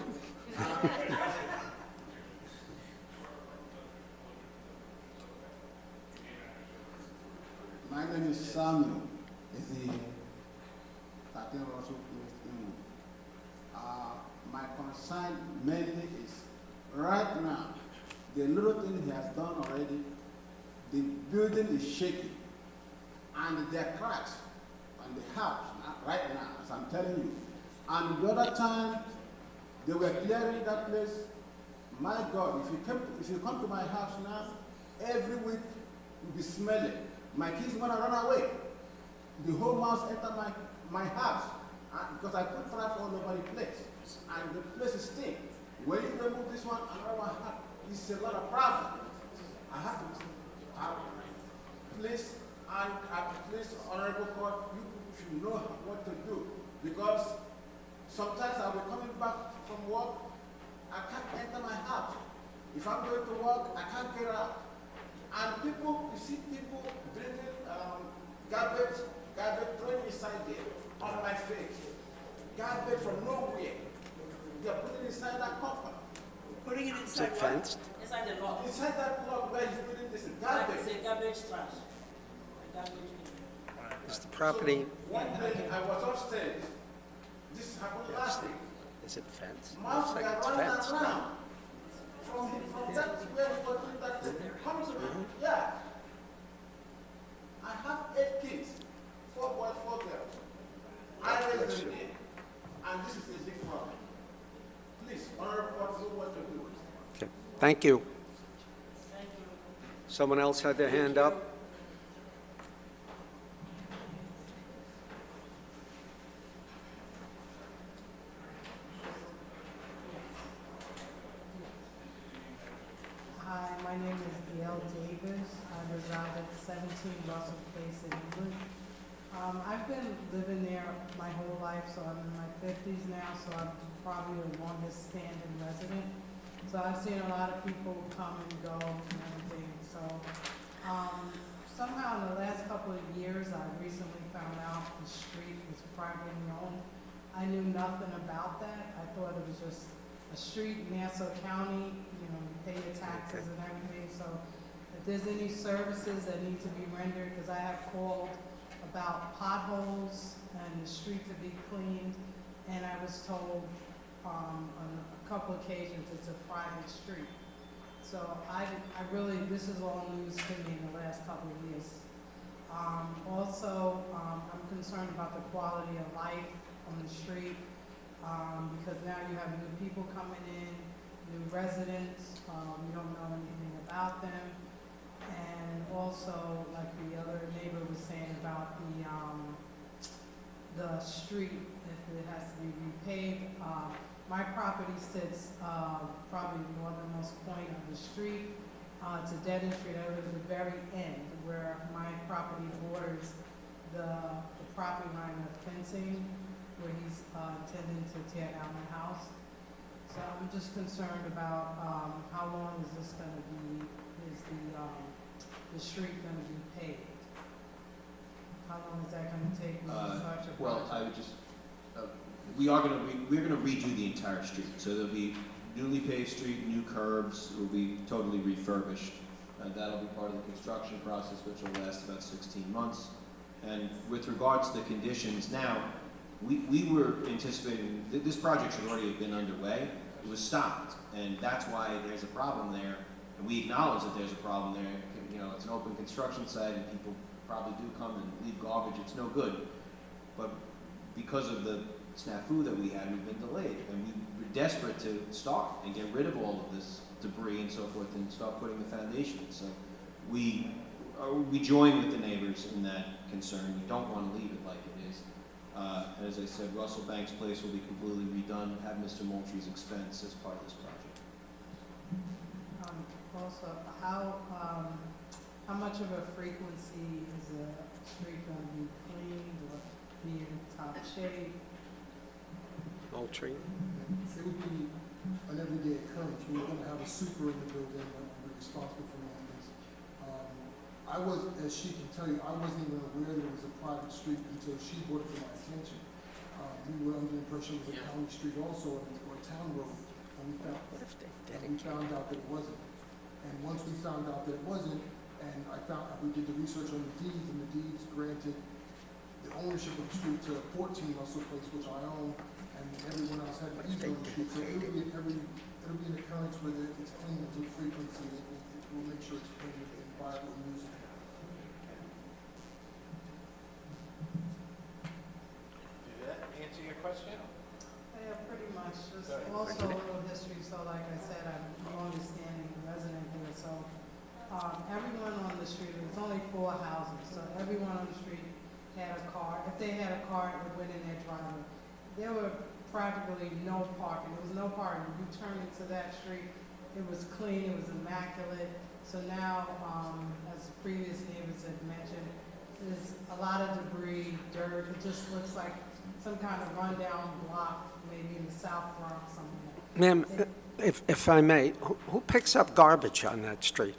My name is Samuel. Is the acting also placed in. My concern mainly is right now, the little thing he has done already, the building is shaking and there are cracks on the house right now, as I'm telling you. And the other time, they were clearing that place. My God, if you come to my house now, every week you'll be smelling. My kids wanna run away. The whole mouse enter my house because I put traps all over the place, and the place is stink. When you remove this one, another one, it's a lot of problem. I have to please, and please, Honorable Court, you should know what to do, because sometimes I'll be coming back from work, I can't enter my house. If I'm going to work, I can't get out. And people, you see people bringing garbage throwing inside there on my face. Garbage from nowhere. They're putting inside that compound. Putting it Is inside it what? fenced? Inside the lot. Inside that block where he's putting this garbage. It's a garbage trash. A garbage bin. Is the property, One day I was upstairs. This happened last week. is it fenced? Mouse Looks like were it's running fenced. around. From that where he was doing that thing, comes to me. Yeah. I have 8 kids, 4 boys, 4 girls. I raised them there. And this is a big problem. Please, Honorable Court, know what to do. Okay, thank you. Someone else had their hand up? Hi, my name is Gail Davis. I reside at 17 Russell Place in England. I've been living there my whole life, so I'm in my 50s now, so I'm probably the longest standing resident. So I've seen a lot of people come and go and everything. So somehow in the last couple of years, I recently found out the street was privately owned. I knew nothing about that. I thought it was just a street in Nassau County, you know, you pay your taxes and everything. So if there's any services that need to be rendered, because I have called about potholes and the street to be cleaned, and I was told on a couple occasions it's a private street. So I really, this is all news to me in the last couple of years. Also, I'm concerned about the quality of life on the street, because now you have new people coming in, new residents, you don't know anything about them. And also, like the other neighbor was saying about the street, if it has to be repaved. My property sits probably the northernmost point of the street. It's a dead end street at the very end where my property borders the property line of fencing where he's intending to tear down my house. So I'm just concerned about how long is this going to be, is the street going to be paved? How long is that going to take me to start your Well, project? I would just, we're going to redo the entire street. So there'll be newly paved street, new curbs, it will be totally refurbished. That'll be part of the construction process, which will last about 16 months. And with regards to the conditions now, we were anticipating, this project should already have been underway. It was stopped, and that's why there's a problem there. And we acknowledge that there's a problem there. You know, it's an open construction site, and people probably do come and leave garbage. It's no good. But because of the snafu that we had, we've been delayed, and we were desperate to start and get rid of all of this debris and so forth and start putting the foundation. So we join with the neighbors in that concern. We don't want to leave it like it is. As I said, Russell Banks Place will be completely redone, have Mr. Moultrie's expense as part of this project. Also, how much of a frequency is the street going to be cleaned or be in top shape? Moultrie? It would be an everyday occurrence. We're going to have a super in the building that will be responsible for maintenance. I was, as she can tell you, I wasn't even aware there was a private street until she brought it to my attention. We were under the impression it was a county street also, or a town road, and we found out that it wasn't. And once we found out that it wasn't, and we did the research on the deeds, and the deeds granted the ownership of the street to 14 Russell Place, which I own, and everyone else had an easement on the street. So it'll be an occurrence where it's cleaned with frequency. It will make sure it's clean and viable and usable. Did that answer your question? Yeah, pretty much, just also a little history, so like I said, I'm a longest-standing resident here, so, everyone on the street, there's only 4 houses, so everyone on the street had a car. If they had a car, it went in their driveway. There were practically no parking, there was no parking. You turn into that street, it was clean, it was immaculate. So now, as previous neighbors had mentioned, there's a lot of debris, dirt, it just looks like some kind of rundown block, maybe in the South Bronx somewhere. Ma'am, if I may, who picks up garbage on that street?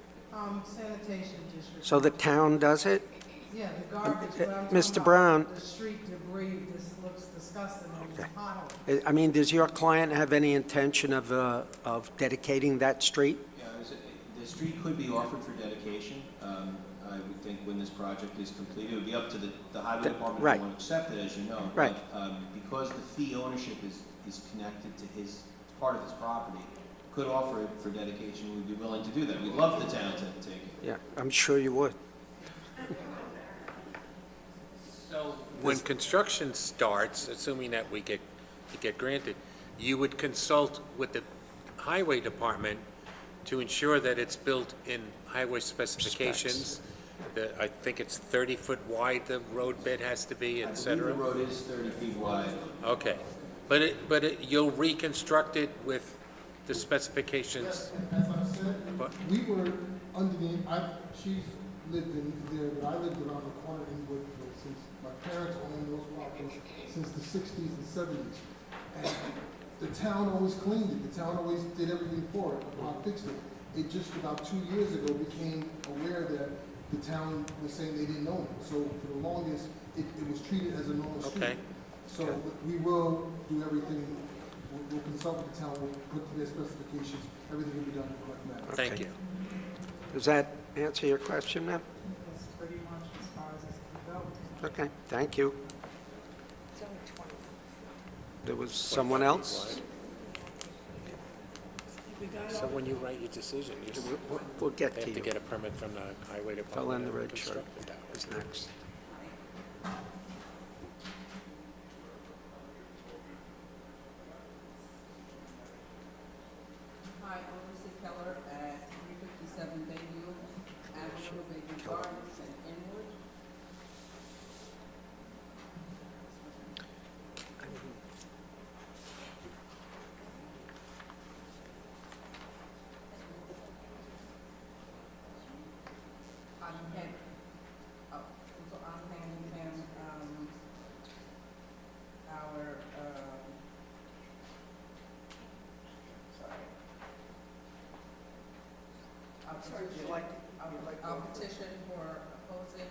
Sanitation district. So the town does it? Yeah, the garbage, but I'm Mr. talking Brown. about the street debris, this looks disgusting, and it's pothole. I mean, does your client have any intention of dedicating that street? Yeah, the street could be offered for dedication. I would think when this project is completed, it would be up to the highway department right. to want to accept it, as you know. Right. But because the fee ownership is connected to his, part of his property, could offer it for dedication, we'd be willing to do that. We'd love the town to take it. Yeah, I'm sure you would. So when construction starts, assuming that we get granted, you would consult with the highway department to ensure that it's built in highway specifications. I think it's 30-foot wide, the road bed has to be, et cetera? The road is 30 feet wide. Okay. But you'll reconstruct it with the specifications? As I said, we were she's lived in there, but I lived around the corner in Woodville since my parents owned those properties since the 60s and 70s. And the town always cleaned it. The town always did everything for it, fixed it. It just about 2 years ago became aware that the town was saying they didn't own it. So for the longest, it was treated as a normal street. Okay. So we will do everything. We'll consult with the town, we'll put to their specifications, everything will be done in the correct manner. Thank you. Does that answer your question, ma'am? That's pretty much as far as it can go. Okay, thank you. There was someone else? So when you write your decision, We'll get they to have to you. get a permit from the highway department. Fill in the and red shirt construct it. is next. Hi, I'm Lucy Keller at 357 Bayview Avenue, Bayview Gardens, and Inwood. I'm handing him our, Our petition for opposing,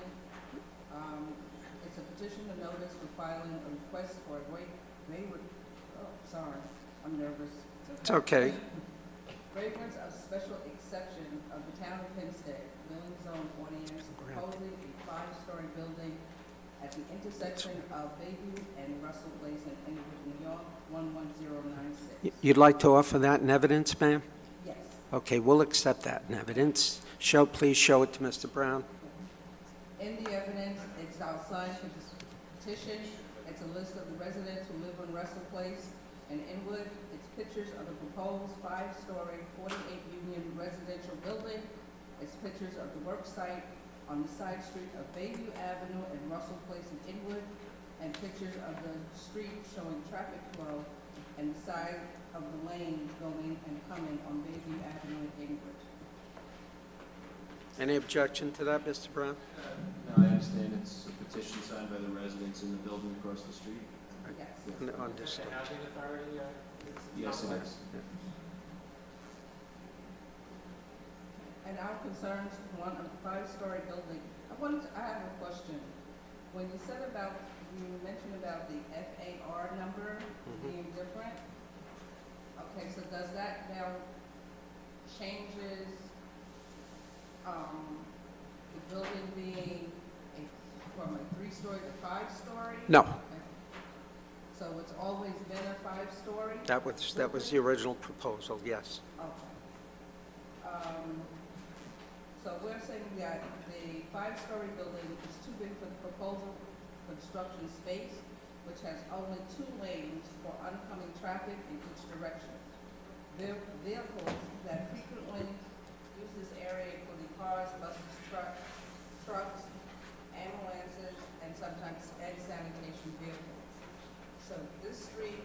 it's a petition to notice for filing a request for a I'm nervous. It's okay. Fragrance of special exception of the town of Hempstead, Milling Zone Ordinance, proposing a 5-story building at the intersection of Bayview and Russell Place in Inwood, New York, 11096. You'd like to offer that in evidence, ma'am? Yes. Okay, we'll accept that in evidence. Please show it to Mr. Brown. In the evidence, it's our signed petition. It's a list of the residents who live on Russell Place in Inwood. It's pictures of the proposed 5-story, 48-union residential building. It's pictures of the work site on the side street of Bayview Avenue and Russell Place in Inwood, and pictures of the street showing traffic flow and the side of the lanes going and coming on Bayview Avenue in Inwood. Any objection to that, Mr. Brown? No, I understand it's a petition signed by the residents in the building across the street. Yes. Understood. Housing authority? Yes, it is. And our concerns, one of the 5-story building, I have a question. When you mentioned about the FAR number being different, okay, so does that now changes the building being from a 3 3-story to 5-story? No, So it's always been a 5-story? that was the original proposal, yes. Okay. So we're saying that the 5-story building is too big for the proposal construction space, which has only 2 lanes for oncoming traffic in each direction. Vehicles that frequently use this area, including cars, buses, trucks, ambulances, and sometimes sanitation vehicles. So this street,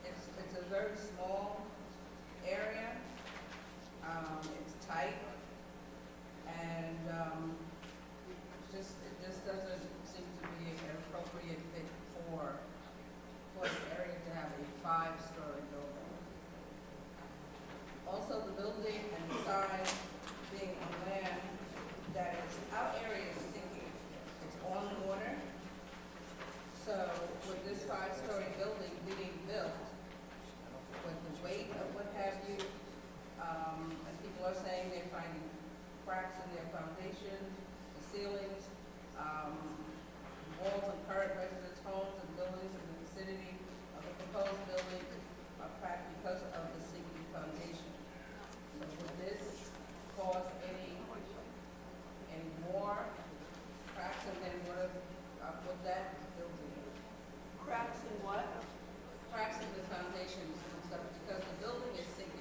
it's a very small area. It's tight, and it just doesn't seem to be an appropriate fit for the area to have a 5-story building. Also, the building and the size being on land that is, our area is sinking. It's on water. So with this 5-story building being built, with the weight of what have you, and people are saying they're finding cracks in their foundation, the ceilings, walls of current residents' homes and buildings in the vicinity of the proposed building are cracked because of the sinking foundation. So would this cause any more cracks, and then what would that building? Cracks in what? Cracks in the foundations and stuff, because the building is sinking.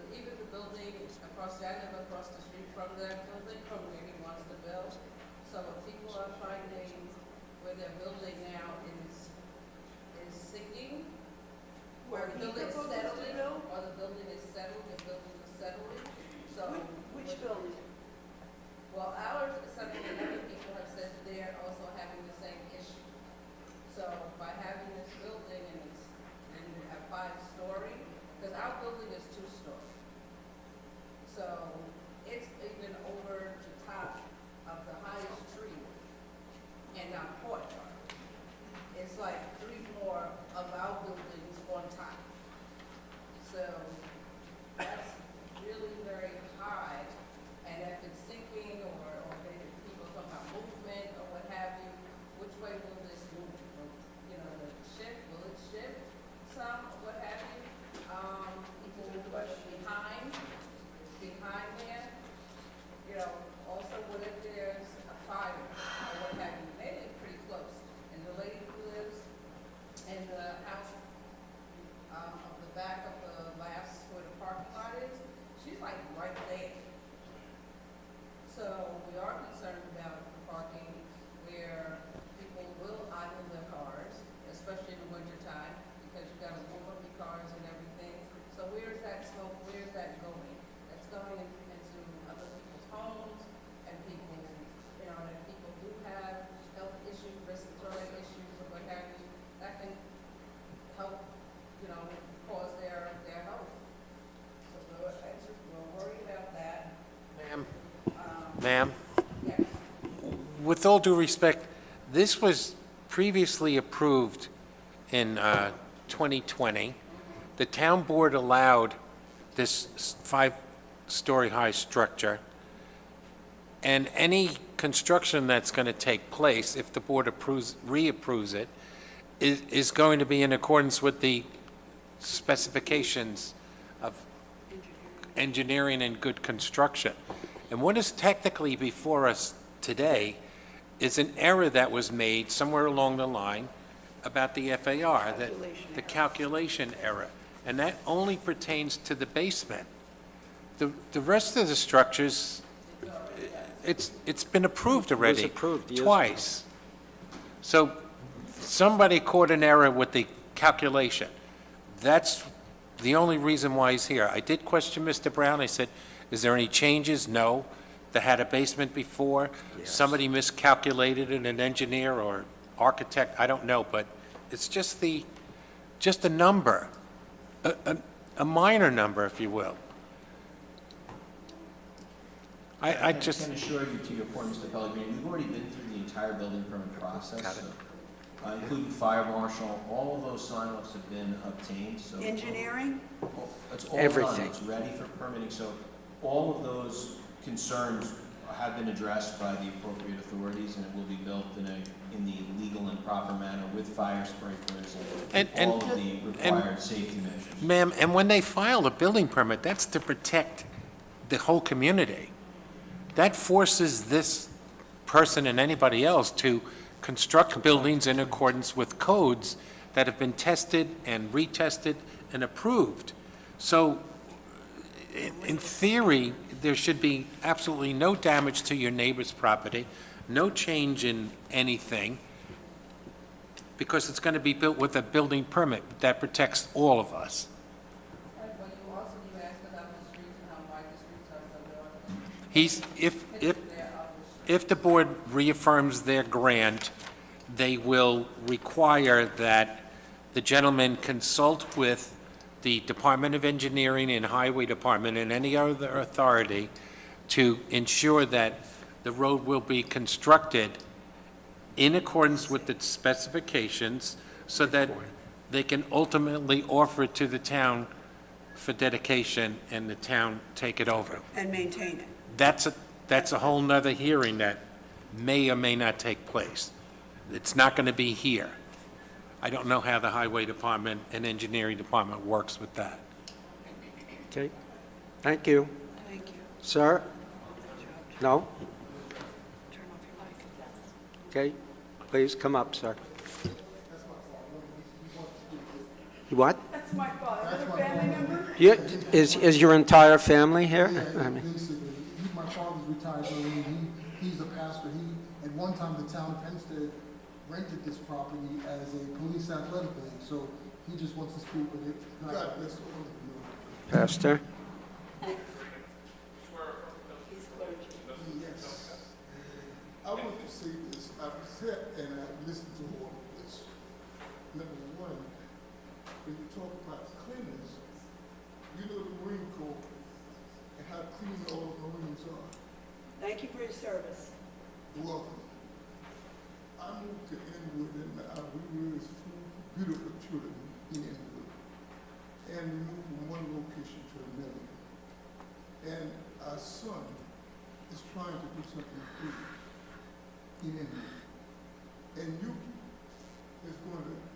Even the building across, I live across the street from that building, from where he wants to build. So what people are finding where they're building now is sinking, or the building is settling, or the building is settled, the building is settling. So Which building? well, ours is something that other people have said they're also having the same issue. So by having this building and you have 5-story, because our building is 2-story. So it's even over the top of the highest tree in our courtyard. It's like 3 more of our buildings on top. So that's really very high. And if it's sinking or maybe people talk about movement or what have you, which way will this move? You know, will it shift some or what have you? People will push behind there. You know, also what if there's a fire or what have you? They live pretty close. And the lady who lives in the house of the back of the last where the parking lot is, she's like right there. So we are concerned about the parking where people will idle their cars, especially in the wintertime, because you got to move up your cars and everything. So where is that smoke? Where is that going? That's going into other people's homes, and people, you know, and people do have health issues, respiratory issues, or what have you, that can help, you know, cause their health. So we're worried about that. Ma'am, Yes. with all due respect, this was previously approved in 2020. The town board allowed this 5-story high structure, and any construction that's going to take place, if the board reapproves it, is going to be in accordance with the specifications of engineering and good construction. And what is technically before us today is an error that was made somewhere along the line about the FAR, the calculation error. And that only pertains to the basement. The rest of the structures, it's been approved already. approved years ago. Twice. So somebody caught an error with the calculation. That's the only reason why he's here. I did question Mr. Brown. I said, is there any changes? No. They had a basement before. Yes. Somebody miscalculated it, an engineer or architect, I don't know, but it's just a number, a minor number, if you will. I can assure you, to your point, Mr. Pellegrini, we've already been through the entire building permit process. Got it. Including fire marshal, all of those sign-offs have been obtained, so. Engineering? It's all done, Everything. it's ready for permitting, so all of those concerns have been addressed by the appropriate authorities, and it will be built in the legal and proper manner with fire sprinklers and all of the required safety measures. Ma'am, and when they file a building permit, that's to protect the whole community. That forces this person and anybody else to construct buildings in accordance with codes that have been tested and retested and approved. So, in theory, there should be absolutely no damage to your neighbor's property, no change in anything, because it's going to be built with a building permit that protects all of us. Right, but you also need to ask about the streets and how wide the streets are, so there are. He's, if the board reaffirms their grant, they will require that the gentleman consult with the Department of Engineering and Highway Department and any other authority to ensure that the road will be constructed in accordance with the specifications so that they can ultimately offer it to the town for dedication and the town take it over. And maintain it. That's a whole nother hearing that may or may not take place. It's not going to be here. I don't know how the Highway Department and Engineering Department works with that. Okay, thank you. Thank you. Sir? No? Okay, please come up, sir. You what? That's my fault. Another family member? You, is your entire family here? I mean, Basically, my father's retired already, he's a pastor, at one time, the town of Hempstead rented this property as a police athletic league, so he just wants to speak with it. God bless you. Pastor? Yes. I want to say this, I've sat and I've listened to all of this. Number one, when you talk about cleanliness, you know the Marine Corps and how clean all the Marines are. Thank you for your service. You're welcome. I moved to Inwood and we raised two beautiful children in Inwood. And we moved from one location to another. And our son is trying to do something big in Inwood. And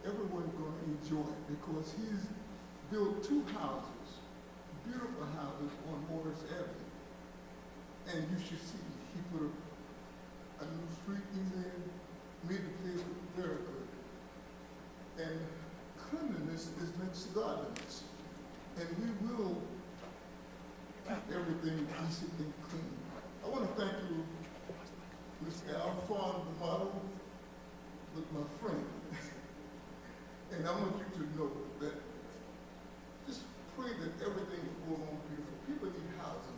everyone's going to enjoy it because he's built two houses, beautiful houses on Morris Avenue. And you should see, he put a new street in there, made the place look very good. And cleanliness is next to godliness. And we will keep everything decent and clean. I want to thank you, Mr. Alphon, the model, with my friend. And I want you to know that just pray that everything will go on beautiful. People need housing.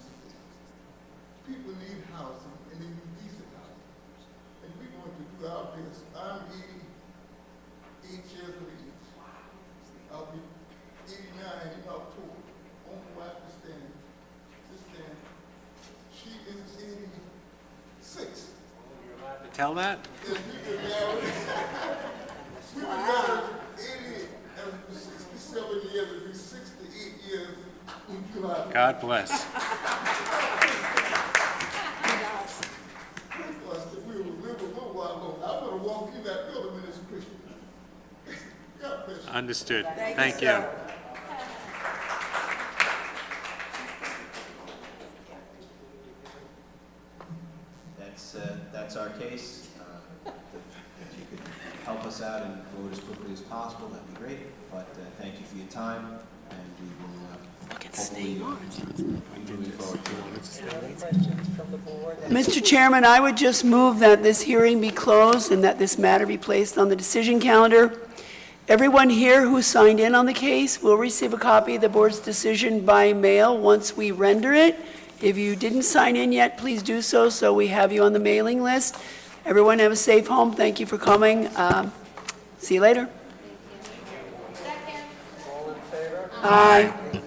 People need housing, and they need decent housing. And we're going to do our best. I'm 88 years of age. I'll be 89 in October. Only wife to stand. She is 86. Tell that? Yes, we were married. We were married 88, and 67 years, it'll be 68 years in July. God bless. If we would live a little while longer, I would have walked in that building as a Christian. God bless you. Understood. Thank Thank you, you. sir. That's our case. If you could help us out and vote as quickly as possible, that'd be great. But thank you for your time, and we will hopefully moving forward. Mr. Chairman, I would just move that this hearing be closed and that this matter be placed on the decision calendar. Everyone here who signed in on the case will receive a copy of the board's decision by mail once we render it. If you didn't sign in yet, please do so we have you on the mailing list. Everyone have a safe home. Thank you for coming. See you later. all in favor? Aye.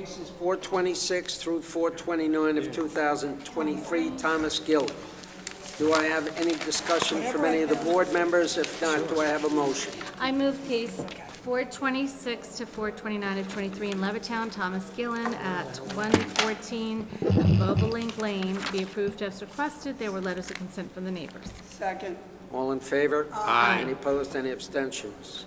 Cases 426 through 429 of 2023, Thomas Gill. Do I have any discussion from any of the board members? If not, do I have a motion? I move case 426 to 429 of 23 in Levittown, Thomas Gillen at 114 Bobolink Lane be approved as requested. There were letters of consent from the neighbors. Second. All in favor? Aye. Any opposed, any abstentions?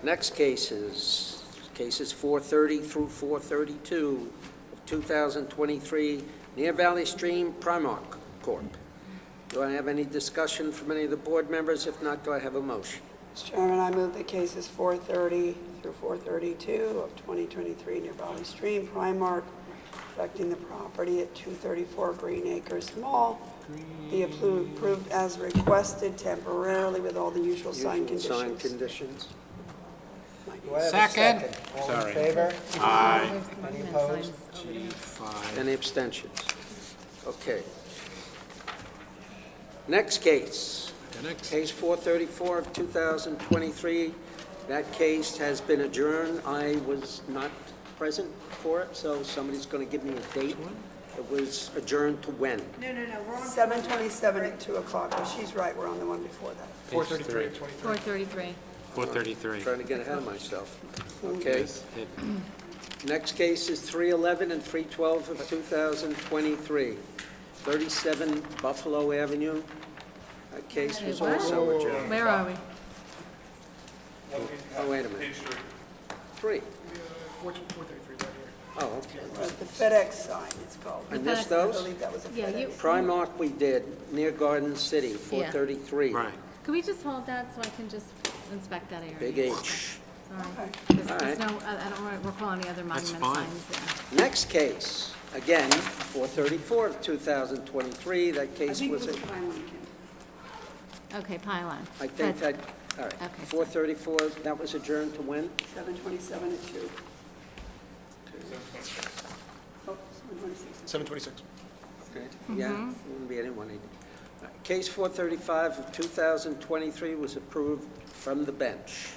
Next cases 430 through 432 of 2023, near Valley Stream, Primark Corp. Do I have any discussion from any of the board members? If not, do I have a motion? Mr. Chairman, I move that cases 430 through 432 of 2023 near Valley Stream, Primark, affecting the property at 234 Green Acres Mall, be approved as requested temporarily with all the usual sign Usual sign conditions. conditions. Do I have a Second. All Sorry. in favor? Aye. Any opposed? Any abstentions? Okay. Next case. Case 434 of 2023. That case has been adjourned. I was not present for it, so somebody's going to give me a date. It was adjourned to when? No, we're on 7:27 at 2 o'clock, but she's right, we're on the one before that. 433 of 23. 433. 433. Trying to get ahead of myself. Okay. Next case is 311 and 312 of 2023. 37 Buffalo Avenue. That case was also adjourned. Where are we? Oh, wait a minute. 3. 433 right here. Oh, okay. The FedEx sign, it's called. I missed I those? believe that was a Yeah, you- FedEx. Primark we did, near Garden City, 433. Right. Could we just hold that so I can just inspect that area? Big H. Sorry. All There's right. no, I don't recall any other monument fine. signs there. Next case, again, 434 of 2023. That I case think it was, was Pylon, Kim. Okay, pylon. I think Good. that, all right, Okay. 434, that was adjourned to when? 7:27 at 2. Oh, 7:26. 726. Okay, yeah, wouldn't be anyone. All right, Case 435 of 2023 was approved from the bench.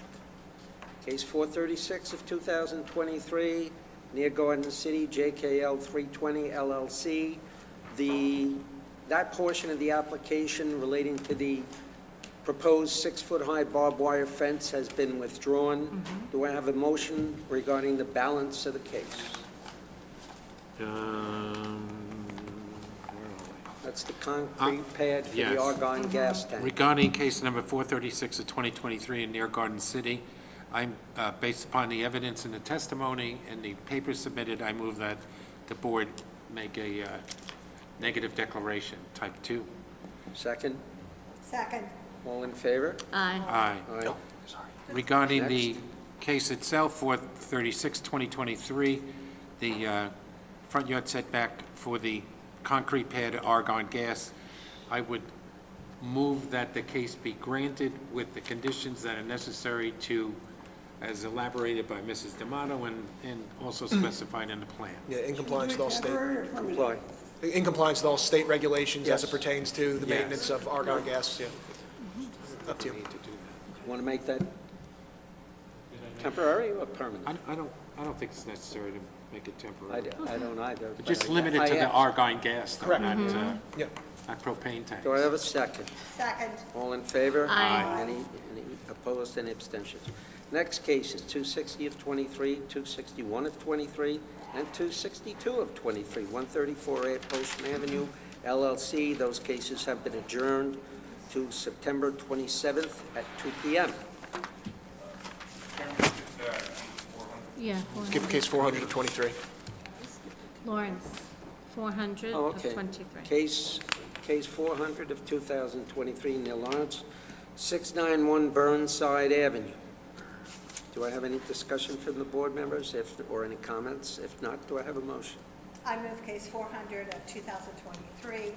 Case 436 of 2023, near Garden City, JKL 320 LLC. That portion of the application relating to the proposed 6-foot-high barbed wire fence has been withdrawn. Do I have a motion regarding the balance of the case? Where are That's the concrete pad for yes. the argon gas we? tank. Regarding case number 436 of 2023 in near Garden City, I'm, based upon the evidence and the testimony and the papers submitted, I move that the board make a negative declaration, type 2. Second? Second. All in favor? Aye. Aye. All right. Regarding the case itself, 436, 2023, the front yard setback for the concrete pad argon gas, I would move that the case be granted with the conditions that are necessary to, as elaborated by Mrs. D'Amato and also specified in the plan. Yeah, in compliance with all state, Temporary or permanent? Comply. in compliance with all state regulations as Yes. it pertains to the Yes. maintenance of argon gas. Yeah. Up to you. Need to do that. Want to make that temporary or permanent? I don't think it's necessary to make it temporary. I don't either. But just but limit it I to the asked. argon gas, though, Correct. not, Yeah. not propane tanks. Do I have a second? Second. All in favor? Aye. Any opposed, any abstentions? Next case is 260 of 23, 261 of 23, and 262 of 23, 134 Ocean Avenue, LLC. Those cases have been adjourned to September 27th at 2 p.m. Yeah, Skip case 400 of 23. Lawrence, 400 Oh, of okay. 23. Case 400 of 2023, near Lawrence, 691 Burnside Avenue. Do I have any discussion from the board members, or any comments? If not, do I have a motion? I move case 400 of 2023.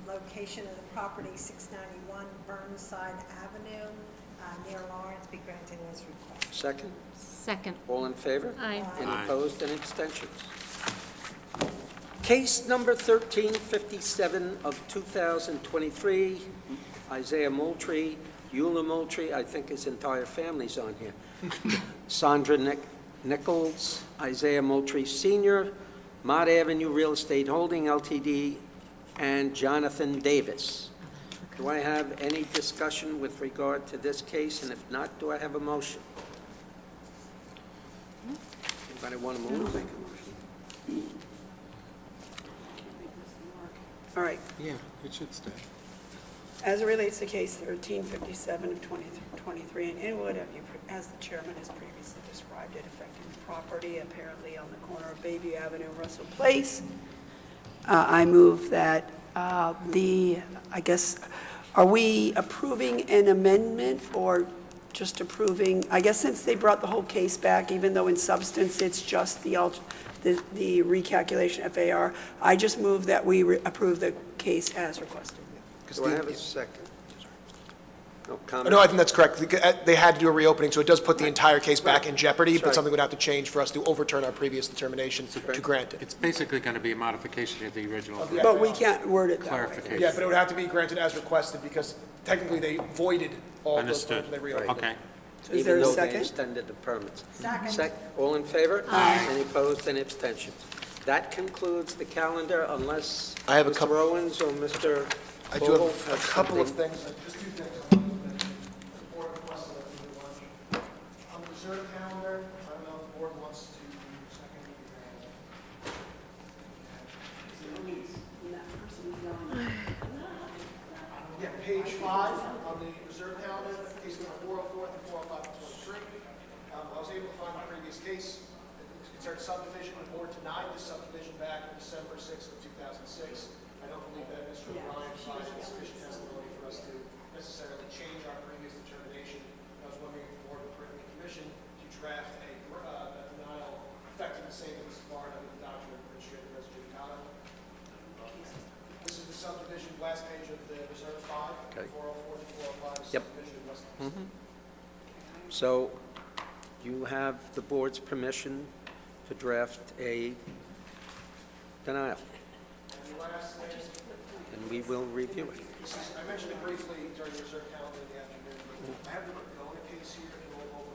Location of the property, 691 Burnside Avenue, near Lawrence, be granted as requested. Second? Second. All in favor? Aye. Any Aye. opposed, any abstentions? Case number 1357 of 2023, Isaiah Moultrie, Eula Moultrie, I think his entire family's on here. Sandra Nichols, Isaiah Moultrie Sr., Mott Avenue Real Estate Holding Ltd., and Jonathan Davis. Do I have any discussion with regard to this case? And if not, do I have a motion? Anybody want to move? All right. Yeah, it should stay. As it relates to case 1357 of 2023 in Inwood, as the chairman has previously described it, affecting the property apparently on the corner of Bayview Avenue and Russell Place, I move that are we approving an amendment or just approving, I guess since they brought the whole case back, even though in substance it's just the recalculation FAR, I just move that we approve the case as requested. Do I have a second? No comment? No, I think that's correct. They had to do a reopening, so it does put the entire case back in jeopardy, That's but right. something would have to change for us to overturn our previous determination to grant it. It's basically going to be a modification of the original. But we can't word it that way. Clarification. Yeah, but it would have to be granted as requested because technically they voided all those Understood. plans when they reopened. Okay. Is there a Even though they second? extended the permits. Second. All in favor? Aye. Any opposed, any abstentions? That concludes the calendar unless I have a Mr. couple- Owens or Mr. I do Vogel have a has couple of something. things. Just two things. The board requested that we do lunch. On the reserve calendar, I don't know if the board wants to, second, yeah, page 5 on the reserve calendar, case number 404 and 405 and 23. I was able to find the previous case. It concerned subdivision. The board denied this subdivision back on December 6th of 2006. I don't believe that Mr. O'Brien provided sufficient testimony for us to necessarily change our previous determination. I was wondering if the board would permit the commission to draft a denial effective the same as part of the doctrine of administrative res judicata. This is the subdivision, last page of the reserve 5, Okay. 404 to 405 Yep. subdivision west of Mhm. So you have the board's permission to draft a denial, And the last thing, and we will review it. this is, I mentioned it briefly during the reserve calendar in the afternoon, but I have the Gona case here. If you will,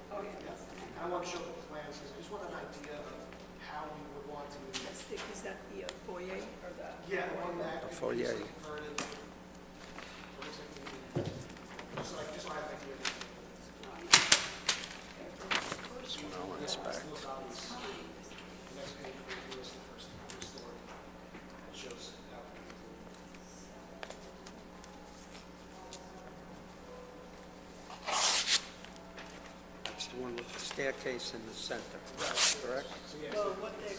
I want to show the plans because I just want an idea of how we would want to. Is that the foyer or the? Yeah, the one that. The foyer. Converted. Just like I think we have. This one I'll inspect. The next page will list the first story. It shows how. That's the one with the staircase in the center, correct? Well, what the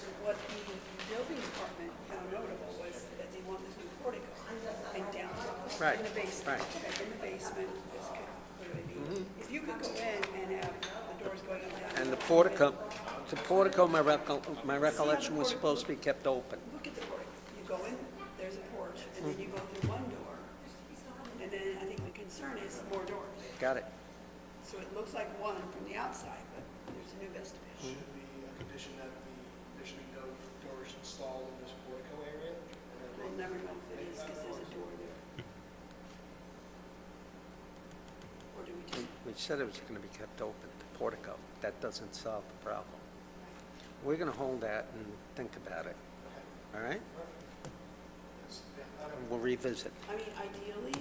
building department found notable was that they want this new portico and downtown. Right, In the basement. right. Okay, in the basement, this could clearly be. If you could go in and have the doors going up and down. And the portico, my recollection was supposed to be kept open. Look at the portico. You go in, there's a porch, and then you go through one door. And then I think the concern is more doors. Got it. So it looks like one from the outside, but there's a new vestibule. Should be a condition that there should be no doors installed in this portico area. We'll never know if it is because there's a door there. Or do we just? We said it was going to be kept open, the portico. That doesn't solve the problem. We're going to hold that and think about it, all right? And we'll revisit. I mean, ideally,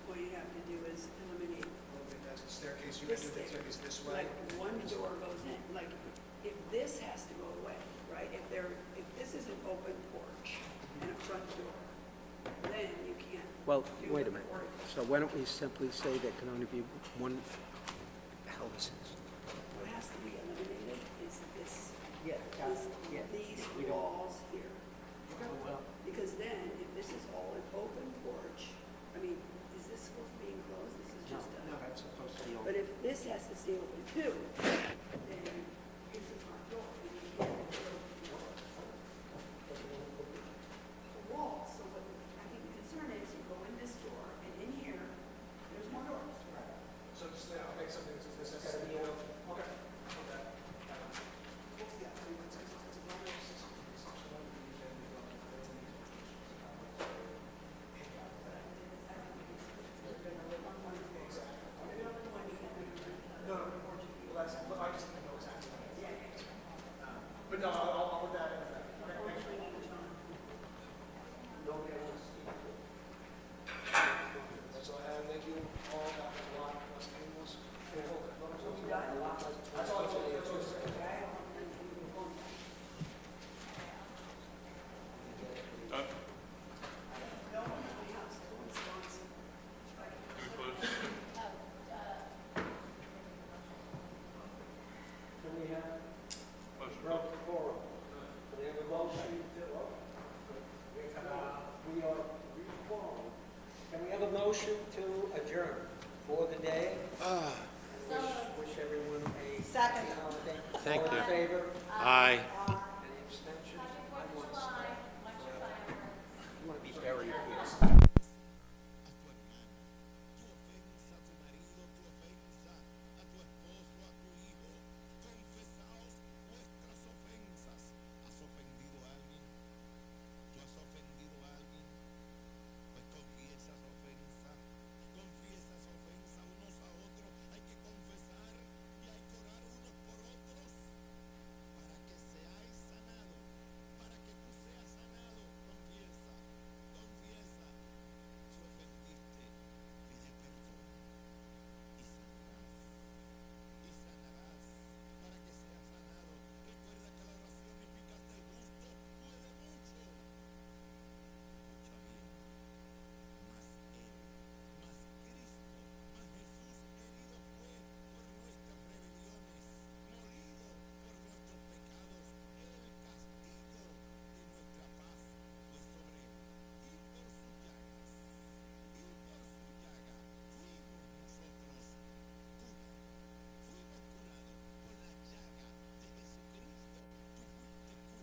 what you have to do is eliminate That's the staircase, you can this do the thing. staircase this way. Like, one door goes in, like, if this has to go away, right? If this is an open porch and a front door, then you can't. Well, do wait a the minute. portico. So why don't we simply say there can only be one, the hell is this? What has to be eliminated is this, Yeah, these walls here. Because then, if this is all an open porch, I mean, is this supposed to be enclosed? This is just a. No, that's supposed to be But if this has to stay open too, then it's a front door. And you can't go the wall. So what I think the concern is, you go in this door, and in here, there's more doors. So just, I'll make something that says this has to be open. Okay. Okay. Yeah, I mean, it's another section of the. No, well, motion to adjourn for the day. Wish everyone a happy holiday. Thank All in you. favor? Aye.